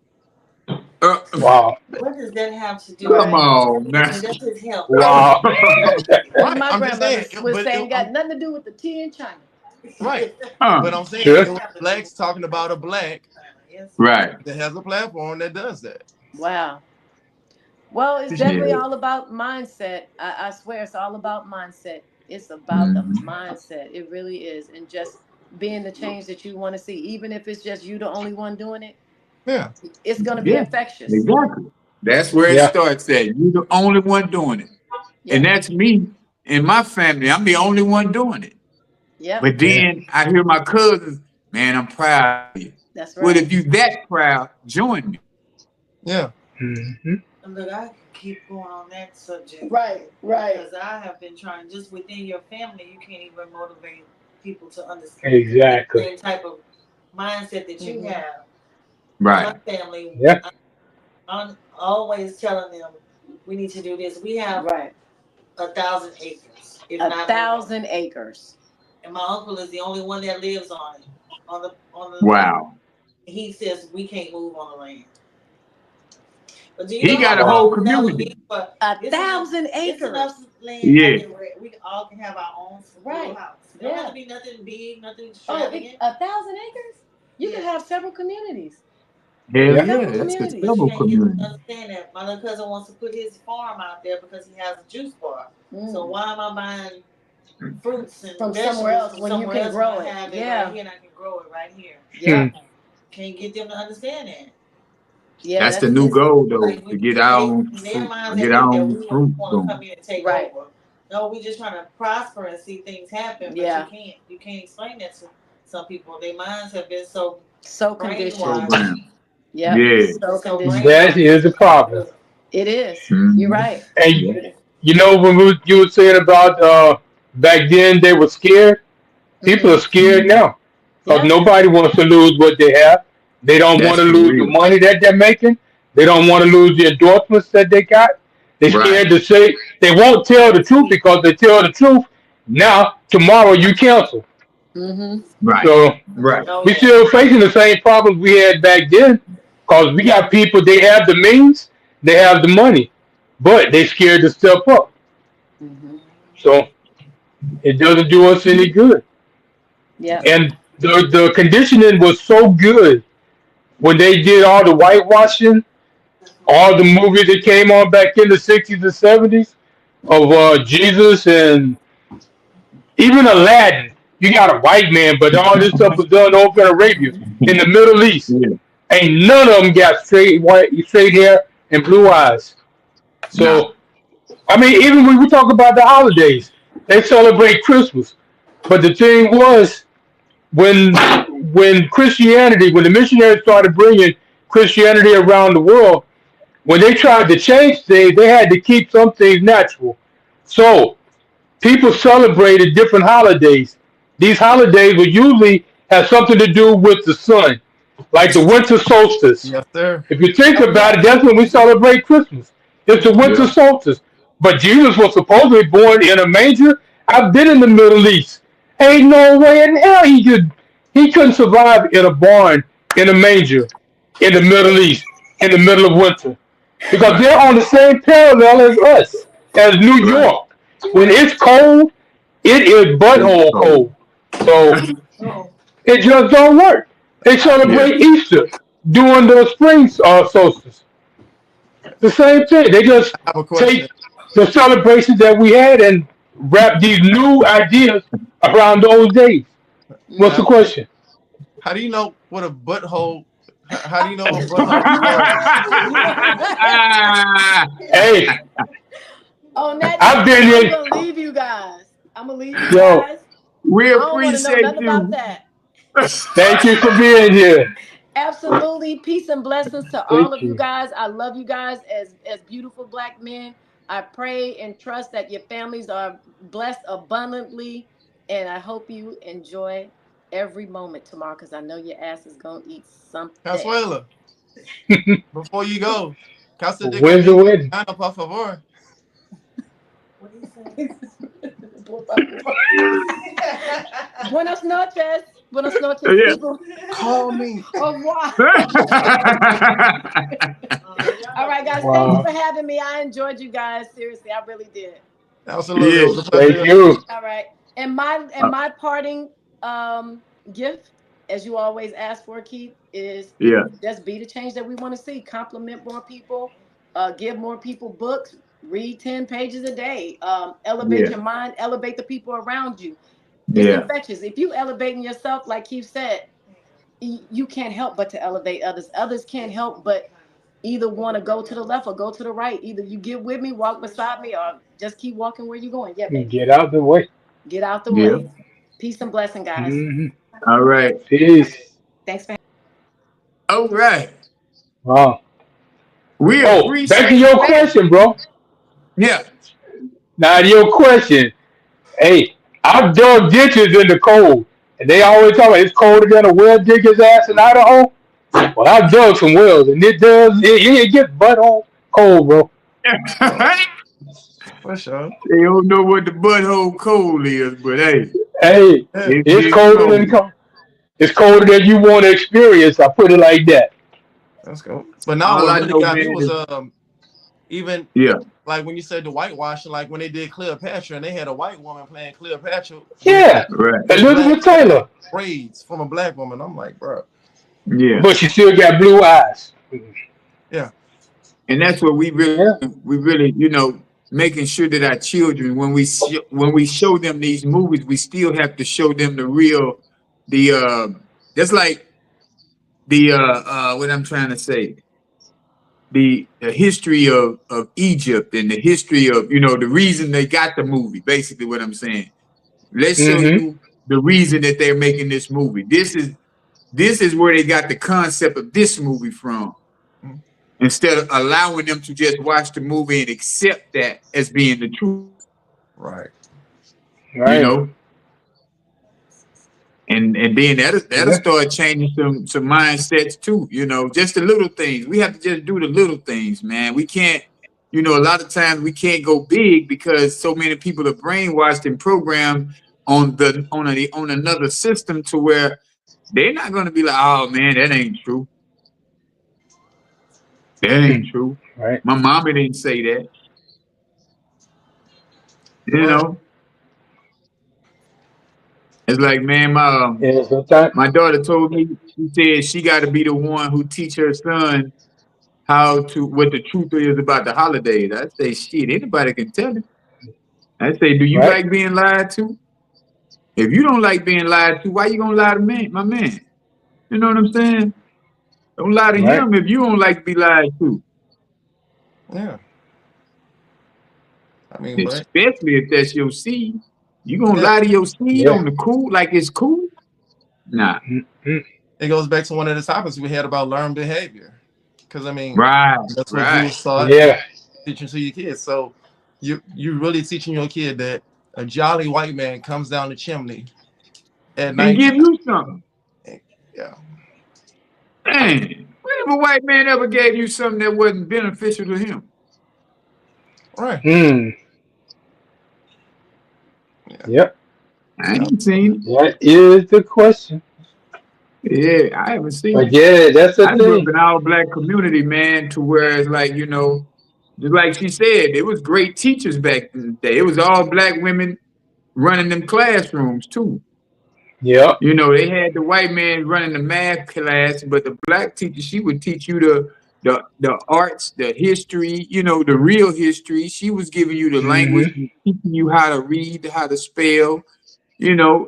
Wow. What does that have to do? Come on, man. I mean, that's his help. Wow. What my I'm just grandmother saying, was saying got nothing to do with the tea in China. right. Huh. But I'm saying Sure. it was blacks talking about a black Right. that has a platform that does that. Wow. Well, it's Yeah. definitely all about mindset. I swear it's all about mindset. It's about the mindset. It really is. And just being the change that you want to see, even if it's just you the only one doing it, Yeah. it's going to be Yeah. infectious. Exactly. That's where it Yeah. starts at. You're the only one doing it. And Yeah. that's me and my family. I'm the only one doing it. Yep. But then I hear my cousins, man, I'm proud of you. That's Well, right. if you that proud, join me. Yeah. Mm-hmm. And look, I can keep going on that subject. Right. Right. Because I have been trying, just within your family, you can't even motivate people to understand Exactly. the same type of mindset that you have. Right. My family, Yeah. I'm always telling them, we need to do this. We have Right. 1,000 acres, if A not more. 1,000 acres. And my uncle is the only one that lives on it. On the Wow. He says we can't move on the land. But do you He know how got a Wow. whole long that would be community. for 1,000 it's enough acres. land Yeah. we all can have our own Right. little house. It don't have Yeah. to be nothing big, nothing Oh, extravagant. 1,000 acres? You could Yeah. have several communities. Hell Yeah. yeah. Several That's a communities. But you several can't get them to community. understand that. My little cousin wants to put his farm out there because he has a juice bar. So why am I buying fruits and From vegetables somewhere else from when you somewhere can else grow when I it? have it Yeah. right here and I can grow it right here? Yeah. Can't get them to understand that. Yeah. That's the new goal, though, Like to get our own their fruit, minds get that our think that own we fruit want to going. come in and take Right. over. No, we just trying to prosper and see things happen, but Yeah. you can't. You can't explain that to some people. Their minds have been so conditioned. brainwashed. Program. Yeah. Yeah. So So conditioned. That is a problem. It is. Mhm. You're right. And Yeah. you know when you were saying about back then they were scared. People are scared now because Yeah. nobody wants to lose what they have. They don't want That's to for lose the real. money that they're making. They don't want to lose the endorsements that they got. They're Right. scared to say they won't tell the truth because they tell the truth. Now tomorrow you cancel. Mm-hmm. Right. So Right. Oh we yeah. still facing the same problems we had back then because we got people. They have the means, they have the money, but they scared to step up. Mm-hmm. So it doesn't do us any good. Yeah. And the conditioning was so good when they did all the whitewashing, all the movies that came on back in the 60s and 70s of Jesus and even Aladdin. You got a white man, but all this stuff was done over in Arabia, in the Middle East. Yeah. Ain't none of them got straight hair and blue eyes. Nah. So I mean, even when we talk about the holidays, they celebrate Christmas. But the thing was, when when the missionaries started bringing Christianity around the world, when they tried to change things, they had to keep some things natural. So people celebrated different holidays. These holidays would usually have something to do with the sun, like the winter solstice. Yes, sir. If you think Oh about it, yeah. that's when we celebrate Christmas. It's the winter Yeah. solstice. But Jesus was supposedly born in a manger. I've been in the Middle East. Ain't no way in hell he couldn't survive in a barn in a manger in the Middle East in the middle of winter. Because Right. they're on the same parallel as us, as New Right. York. When it's cold, it is It's butthole cold. cold. So Oh, it just don't work. They Yeah. celebrate Easter during the spring solstice. The same thing. They just I have a question. take the celebrations that we had and wrap these new ideas around those days. I What's the have- question? How do you know what a butthole? How do you know what butthole is cold? Ah, Hey, On that I've note, been I'm in. gonna leave you guys. I'm gonna leave you Yo, guys. we I don't want to know appreciate nothing about you. that. thank you for being here. Absolutely. Peace and blessings to all Thank of you you. guys. I love you guys as beautiful black men. I pray and trust that your families are blessed abundantly. And I hope you enjoy every moment tomorrow because I know your ass is gonna eat something. Consuela, before you go, Casa de When's the comer wedding? gana, por favor. What do you say? Buenas noches. Buenas noches, Yeah. people. Call me. Au revoir. All right, guys. Wow. Thanks for having me. I enjoyed you guys. Seriously, I really did. Absolutely. Yeah. It was a Thank pleasure. you. All right. And my parting gift, as you always ask for, Keith, is Yeah. just be the change that we want to see. Compliment more people, give more people books, read 10 pages a day, elevate Yeah. your mind, elevate the people around you. It's Yeah. infectious. If you elevating yourself, like Keith said, you can't help but to elevate others. Others can't help but either want to go to the left or go to the right. Either you get with me, walk beside me, or just keep walking where you're going. Yeah, baby. Get out the way. Get out the Yeah. way. Peace and blessing, guys. All right. Peace. Thanks for All right. Wow. We Oh, back to appreciate your that. question, bro. Yeah. Now to your question. Hey, I've dug ditches in the cold, and they always talk about it's colder than a well digger's ass in Idaho. Well, I've dug some wells, and it gets butthole cold, bro. For sure. They don't know what the butthole cold is, but hey, Hey, Yeah. it's getting colder cold. than it's colder than you want to experience. I put it like that. Let's go. But now All what I really know, got me man, was is even yeah. like when you said the whitewashing, like when they did Cleopatra and they had a white woman playing Cleopatra Yeah, Right. with black Elizabeth Taylor, braids from a black woman. I'm like, bro. Yeah. but she still got blue eyes. Yeah. And that's what Yeah, we really, making sure that our children, when we show them these movies, we still have to show them that's like what I'm trying to say, the history of Egypt and the history of, the reason they got the movie, basically what I'm saying. Let's show mm-hmm. you the reason that they're making this movie. This is where they got the concept of this movie from. Mhm. Instead of allowing them to just watch the movie and accept that as being the truth, Right. you Right. know, and then that'll Yeah, start changing some mindsets too. Just the little things. We have to just do the little things, man. We can't, a lot of times we can't go big because so many people are brainwashed and programmed on another system to where they're not going to be like, oh man, that ain't true. That ain't true. right. My mama didn't say that. You Right. know, it's like, man, Yeah, sometimes. my daughter told me, she said she got to be the one who teach her son what the truth is about the holidays. I say, shit, anybody can tell it. I say, do you Right. like being lied to? If you don't like being lied to, why you gonna lie to my man? You know what I'm saying? Don't lie to Right. him if you don't like to be lied to. Yeah. I mean, but Especially if that's your seed. You gonna yeah, lie to your seed Yeah. on the cool, like it's cool? Nah. Mm-hmm. it goes back to one of the topics we had about learned behavior. Because I mean, Right, that's what you right. was taught Yeah. teaching to your kids. So you really teaching your kid that a jolly white man comes down the chimney at And night. give you something. Yeah. Dang. When if a white man ever gave you something that wasn't beneficial to him? Right. Mm. Yeah. Yep. I ain't seen it. That is the question. Yeah, I haven't seen But it. yeah, that's the I grew up thing. in our black community, man, to where it's like, just like she said, it was great teachers back in the day. It was all black women running them classrooms too. Yep. They had the white man running the math class, but the black teacher, she would teach you the arts, the history, the real history. She was giving you the language, Mm-hmm. teaching you how to read, how to spell.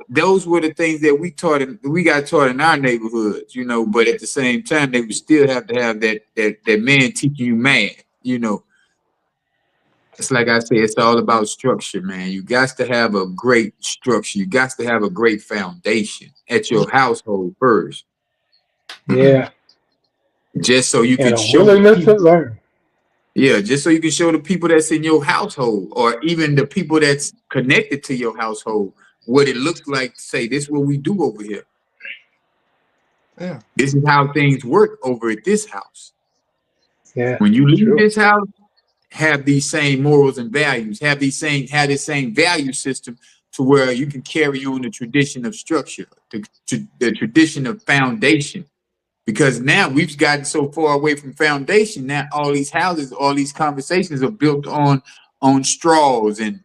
Those were the things that we got taught in our neighborhoods, but at the same time, they would still have to have that man teaching you math. It's like I say, it's all about structure, man. You got to have a great structure. You got to have a great foundation at your household first, Yeah. just so you And can a show the willingness to people. learn. Yeah, just so you can show the people that's in your household, or even the people that's connected to your household, what it looks like to say, this is what we do over here. Yeah. This is how things work over at this house. Yeah. When you leave True. this house, have these same morals and values, have this same value system to where you can carry on the tradition of structure, the tradition of foundation. Because now we've gotten so far away from foundation. Now all these houses, all these conversations are built on straws and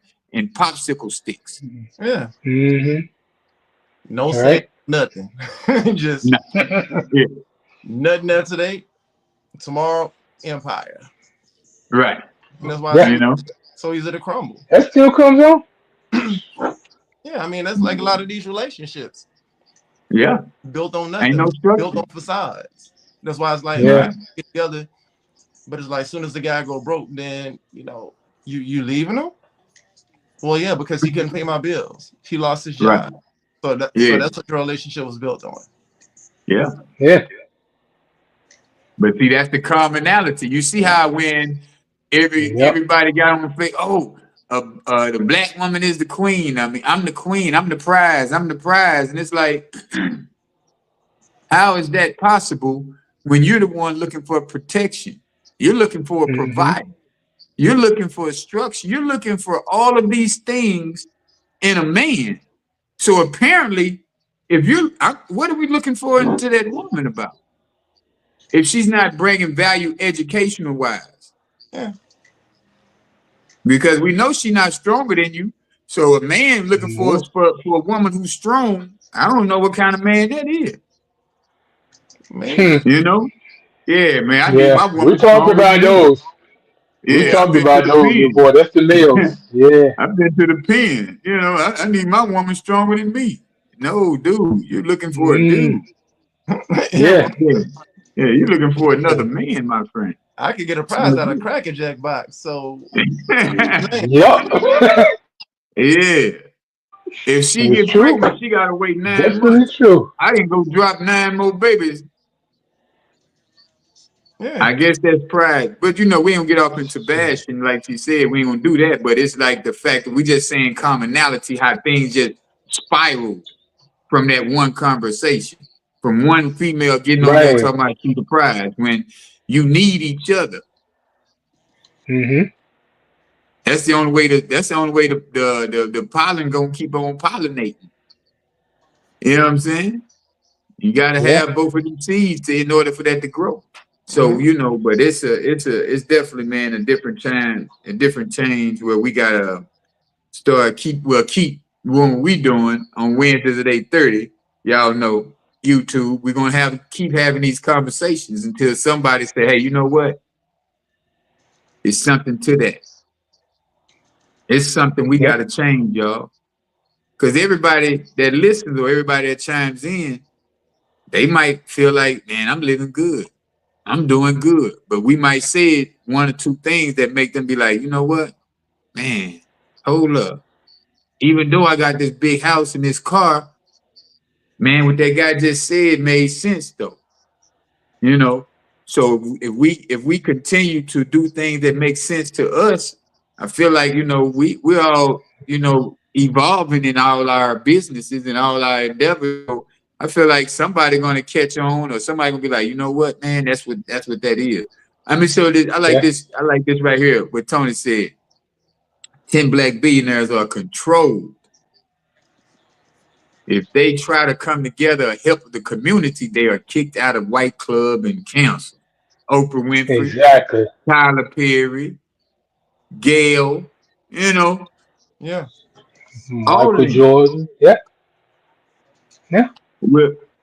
popsicle sticks. Yeah. Mm-hmm. No All saying right. nothing. Just No, yeah, nothing there today. Tomorrow, empire. right. And that's why it's Yeah. You know, so easy to crumble. That still comes on. Yeah, I mean that's like a lot of these relationships yeah, built on ain't nothing, no built structure. on facades. That's why it's like, all Yeah. right, get together, but it's like as soon as the guy go broke, then you leaving him. Well, yeah, because he couldn't pay my bills. He lost his Right. job. So Yeah, that's what your relationship was built on. yeah. Yeah. But see, that's the commonality. You see how when Yep. everybody got on the face, the black woman is the queen. I mean, I'm the queen. I'm the prize. I'm the prize. And it's like, how is that possible when you're the one looking for protection? You're looking for a Mm-hmm. provider. You're looking for a structure. You're looking for all of these things in a man. So apparently, what are we looking for into that woman about? If she's not bringing value educational wise, Yeah. because we know she's not stronger than you. So a man looking for No. a woman who's strong, I don't know what kind of man that is. Maybe. Hmm. You know? Yeah, man. I need Yeah. my We woman talked stronger than about me. those. We Yeah, I've talked been to about the those pen. before. That's the males. Yeah. I've been to the pen. You know, I need my woman stronger than me. No, dude, you're looking for a Mm. dude. Yeah, Yeah. Yeah, yeah, you're looking for another man, my friend. I could get a It's prize not out of you. Cracker Jack box. So I'm just saying. Yep. Yeah. If she It's get true. pregnant, she gotta wait 9 Definitely months. true. I can go drop 9 more babies. Yeah. I guess that's pride. But we don't get off into bashing, like she said, we ain't gonna do that. But it's like the fact that we just saying commonality, how things just spiraled from that one conversation. From one female getting on there Right. talking about she the prize when you need each other. Mm-hmm. That's the only way the pollen gonna keep on pollinating. You know what I'm saying? You gotta Yeah. have both of them seeds in order for that to grow. So Mhm. but it's definitely, man, a different change where we gotta keep what we doing on Wednesdays at 8:30. Y'all know YouTube. We're gonna keep having these conversations until somebody say, hey, you know what? It's something to that. It's something we Yep. gotta change, y'all. Because everybody that listens or everybody that chimes in, they might feel like, man, I'm living good. I'm doing good. But we might say one or two things that make them be like, you know what? Man, hold up. Even though I got this big house and this car, man, what that guy just said made sense though. You know. So if we continue to do things that make sense to us, I feel like, we're all, evolving in all our businesses and all our endeavors. So I feel like somebody gonna catch on or somebody gonna be like, you know what, man, that's what that is. I mean, so Yeah. I like this right here, what Tony said. 10 black billionaires are controlled. If they try to come together and help the community, they are kicked out of White Club and canceled. Oprah Winfrey, Exactly. Tyler Perry, Gail, you know, Yeah. all of Michael them. Jordan. Yeah. Yeah.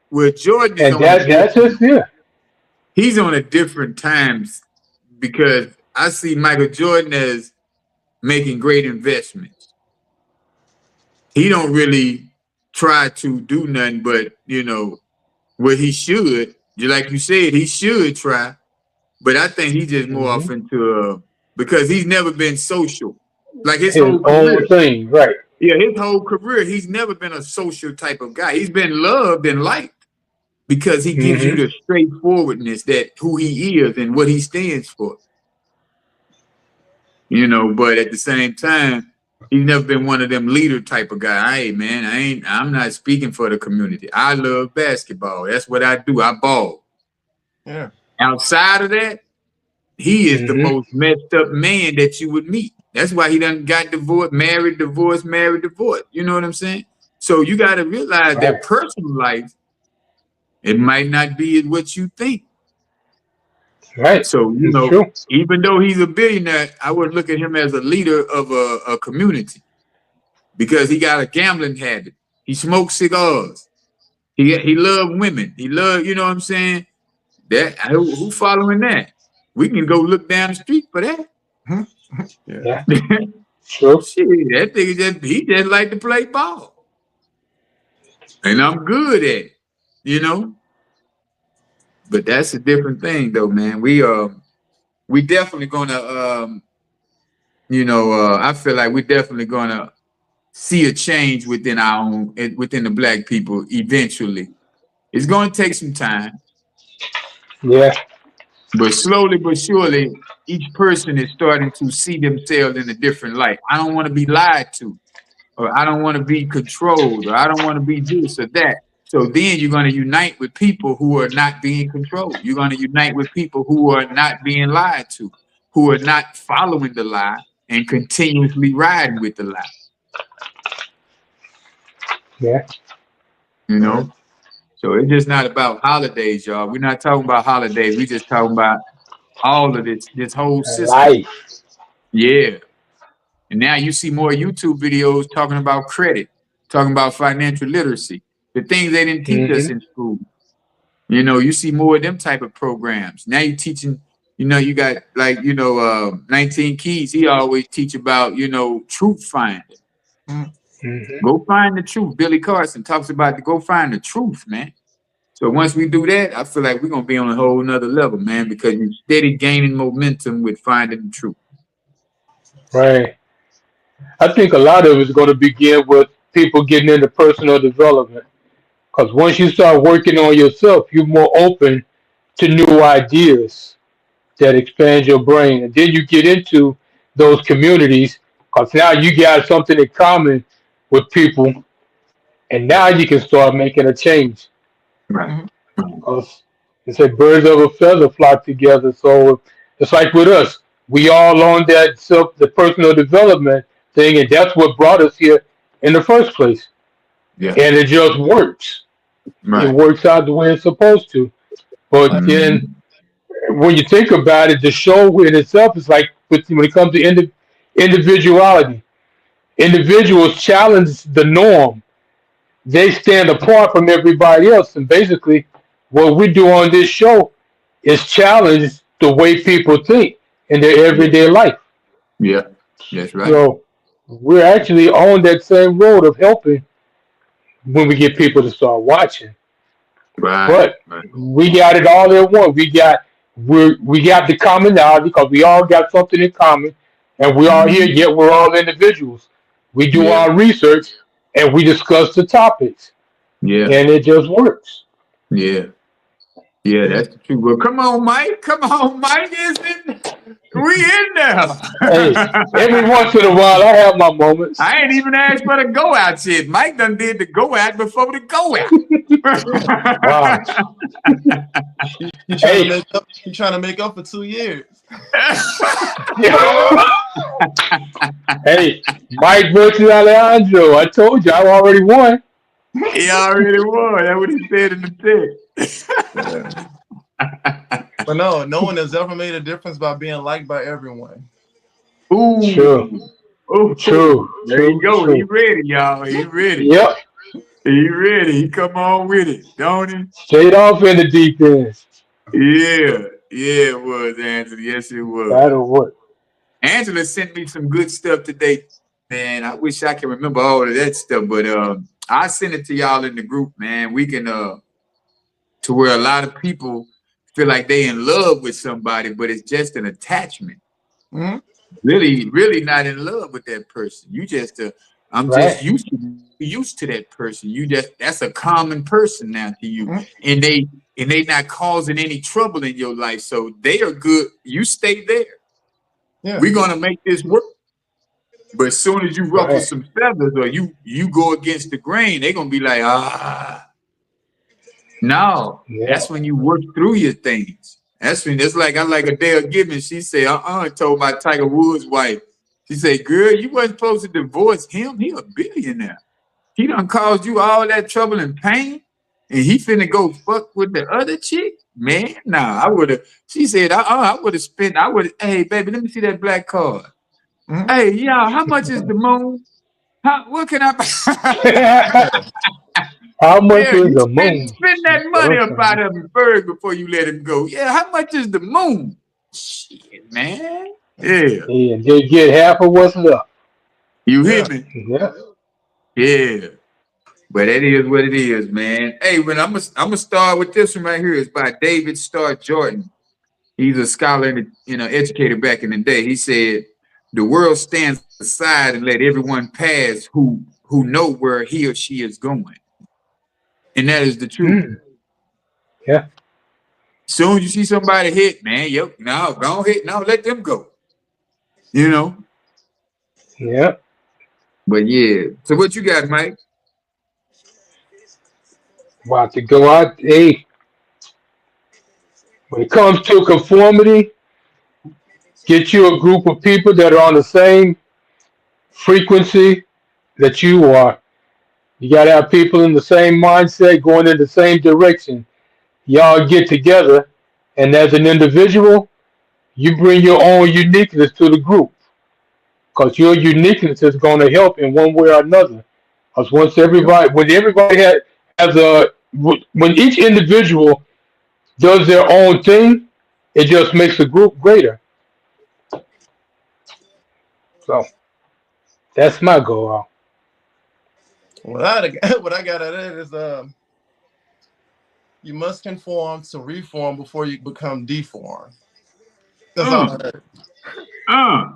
Where Jordan is And on a that's different, just yeah. he's on a different times because I see Michael Jordan as making great investments. He don't really try to do nothing but, what he should. Like you said, he should try. But I think he just more Mm-hmm. off into because he's never been social. Like his His whole own career. thing. Right. Yeah, his whole career, he's never been a social type of guy. He's been loved and liked because he gives you Mm-hmm. the straightforwardness that who he is and what he stands for. But at the same time, he's never been one of them leader type of guy. Hey man, I'm not speaking for the community. I love basketball. That's what I do. I ball. Yeah. Outside of that, he is the most messed up man that you would meet. That's why he done got divorced, married, divorced, married, divorced. You know what I'm saying? So you got to realize that personal life, it might not be what you think. Right. So, you It's know, true. even though he's a billionaire, I would look at him as a leader of a community because he got a gambling habit. He smokes cigars. He loved women. He loved, you know what I'm saying? That who following that? We can go look down the street for that. Yeah. True. Shit, that nigga he just like to play ball. And I'm good at it, you know? But that's a different thing though, man. We definitely gonna I feel like we're definitely gonna see a change within within the black people eventually. It's gonna take some time, Yeah. but slowly but surely, each person is starting to see themselves in a different light. I don't want to be lied to, or I don't want to be controlled, or I don't want to be this or that. So then you're going to unite with people who are not being controlled. You're going to unite with people who are not being lied to, who are not following the lie and continuously riding with the lie. Yeah. You know? So it's just not about holidays, y'all. We're not talking about holidays. We're just talking about all of this whole system. Life. Yeah. And now you see more YouTube videos talking about credit, talking about financial literacy, the things they didn't teach us in school. You know, you see more of them type of programs. Now you're teaching, you got 19 Keys. He always teach about, truth finding. Go find the truth. Billy Carson talks about go find the truth, man. So once we do that, I feel like we're going to be on a whole nother level, man, because you're steady gaining momentum with finding the truth. Right. I think a lot of it's going to begin with people getting into personal development. Because once you start working on yourself, you're more open to new ideas that expand your brain. And then you get into those communities because now you got something in common with people. And now you can start making a change. Right. Because it's like birds of a feather flock together. So it's like with us. We all on the personal development thing, and that's what brought us here in the first place. Yeah. And it just works. It Right. works out the way it's supposed to. But then when you think about it, the show in itself is like when it comes to individuality. Individuals challenge the norm. They stand apart from everybody else. And basically, what we do on this show is challenge the way people think in their everyday life. Yeah, that's right. So we're actually on that same road of helping when we get people to start watching. Right. But we got it all at once. We got the commonality because we all got something in common, and we are here. Yet we're all individuals. We do our research and we discuss the topics. Yeah. And it just works. Yeah. Yeah, that's the truth. Well, come on, Mike. Come on, Mike. We in there. Hey, every once in a while, I have my moments. I ain't even asked for the go out shit. Mike done did the go out before the go out. Wow. He's trying to make up for 2 years. Hey, Mike versus Alejandro. I told you, I already won. He already won. That's what he said in the text. But no one has ever made a difference by being liked by everyone. Ooh. True. Ooh. True. There you go. True. He ready, y'all. He ready. Yep. He ready. He come on with it, don't he? Straight off in the deep end. Yeah. Yeah, it was, Angela. Yes, it was. That'll work. Angela sent me some good stuff today, man. I wish I could remember all of that stuff, but I sent it to y'all in the group, man. We can to where a lot of people feel like they in love with somebody, but it's just an attachment. Really not in love with that person. You just I'm just used to that person. That's a common person now to you. And they not causing any trouble in your life. So they are good. You stay there. Yeah. We're gonna make this work. But as soon as you ruffle some feathers or you go against the grain, they're gonna be like, no. Yeah. That's when you work through your things. That's when it's like I like Adele Gibbons. She said, told my Tiger Woods wife. She said, girl, you wasn't supposed to divorce him. He a billionaire. He done caused you all that trouble and pain. And he finna go fuck with the other chick? Man, nah, I would have. She said, I would have spent, hey, baby, let me see that black card. Mhm. Hey, y'all, how much is the moon? What can I How much Yeah, is you the moon? spend that money up out of him first before you let him go. Yeah, how much is the moon? Shit, man. Yeah. And just get half of what's left. You hear Yeah. me? Yeah. Yeah. But that is what it is, man. Hey, when I'm gonna start with this one right here. It's by David Starr Jordan. He's a scholar and educator back in the day. He said, "The world stands aside and let everyone pass who know where he or she is going," and that is the truth. Mm. Yeah. Soon as you see somebody hit, man, no, don't hit, no, let them go. You know. Yeah. But yeah. So what you got, Mike? About to go out. Hey, when it comes to conformity, get you a group of people that are on the same frequency that you are. You got to have people in the same mindset going in the same direction. Y'all get together, and as an individual, you bring your own uniqueness to the group because your uniqueness is going to help in one way or another. Because when everybody has when each individual does their own thing, it just makes the group greater. So that's my goal. What I got at it is you must conform to reform before you become deformed. That's all I Uh, heard. uh,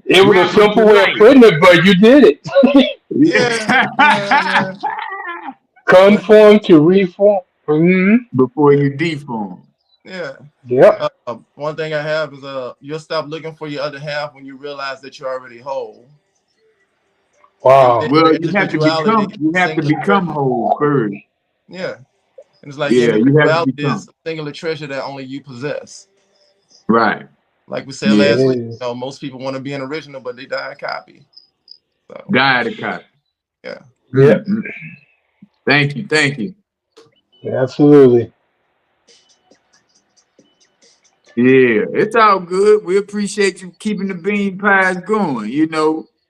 It was a Rapper simple way of Delight. putting it, but you did it. Yeah. But Conform to reform. Mm-hmm. Before you deform. yeah. Yep. One thing I have is you'll stop looking for your other half when you realize that you're already whole. And then Wow. Well, your individuality, you have to singular become treasure. whole first. Yeah. And it's like your Yeah, you have to individuality is become. a singular treasure that only you possess. Right. Like we said Yeah. It last week, is. most people want to be an original, but they die a copy. So Die the cop. yeah. Yep. Mm-hmm. Thank you. Thank you. Absolutely. Yeah, it's all good. We appreciate you keeping the bean pies going.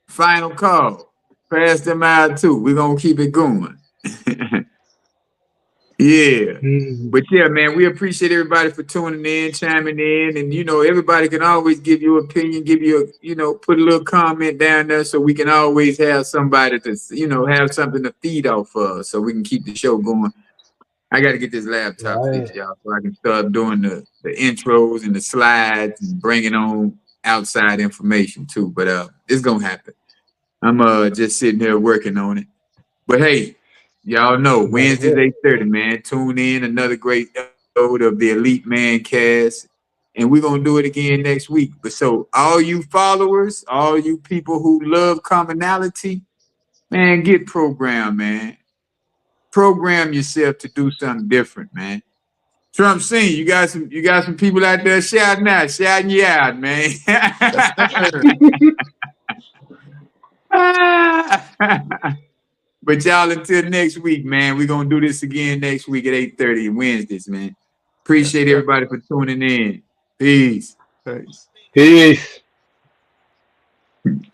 Final call. Pass them out too. We're gonna keep it going. Yeah. Mm-hmm. But yeah, man, we appreciate everybody for tuning in, chiming in, and everybody can always give you opinion, give you put a little comment down there so we can always have somebody to have something to feed off of so we can keep the show going. I got to get this laptop Right. fixed, y'all, so I can start doing the intros and the slides and bringing on outside information too. But it's gonna happen. I'm just sitting here working on it. But hey, y'all know That's Wednesdays it. 8:30, man. Tune in, another great episode of the Elite Mancast, and we're gonna do it again next week. But so all you followers, all you people who love commonality, man, get programmed, man. Program yourself to do something different, man. Trump Senior, you got some people out there shouting you out, man. Yes, sir. But y'all, until next week, man, we're gonna do this again next week at 8:30 Wednesdays, man. Yes, Appreciate sir. everybody for tuning in. Peace. Peace. Peace. Great.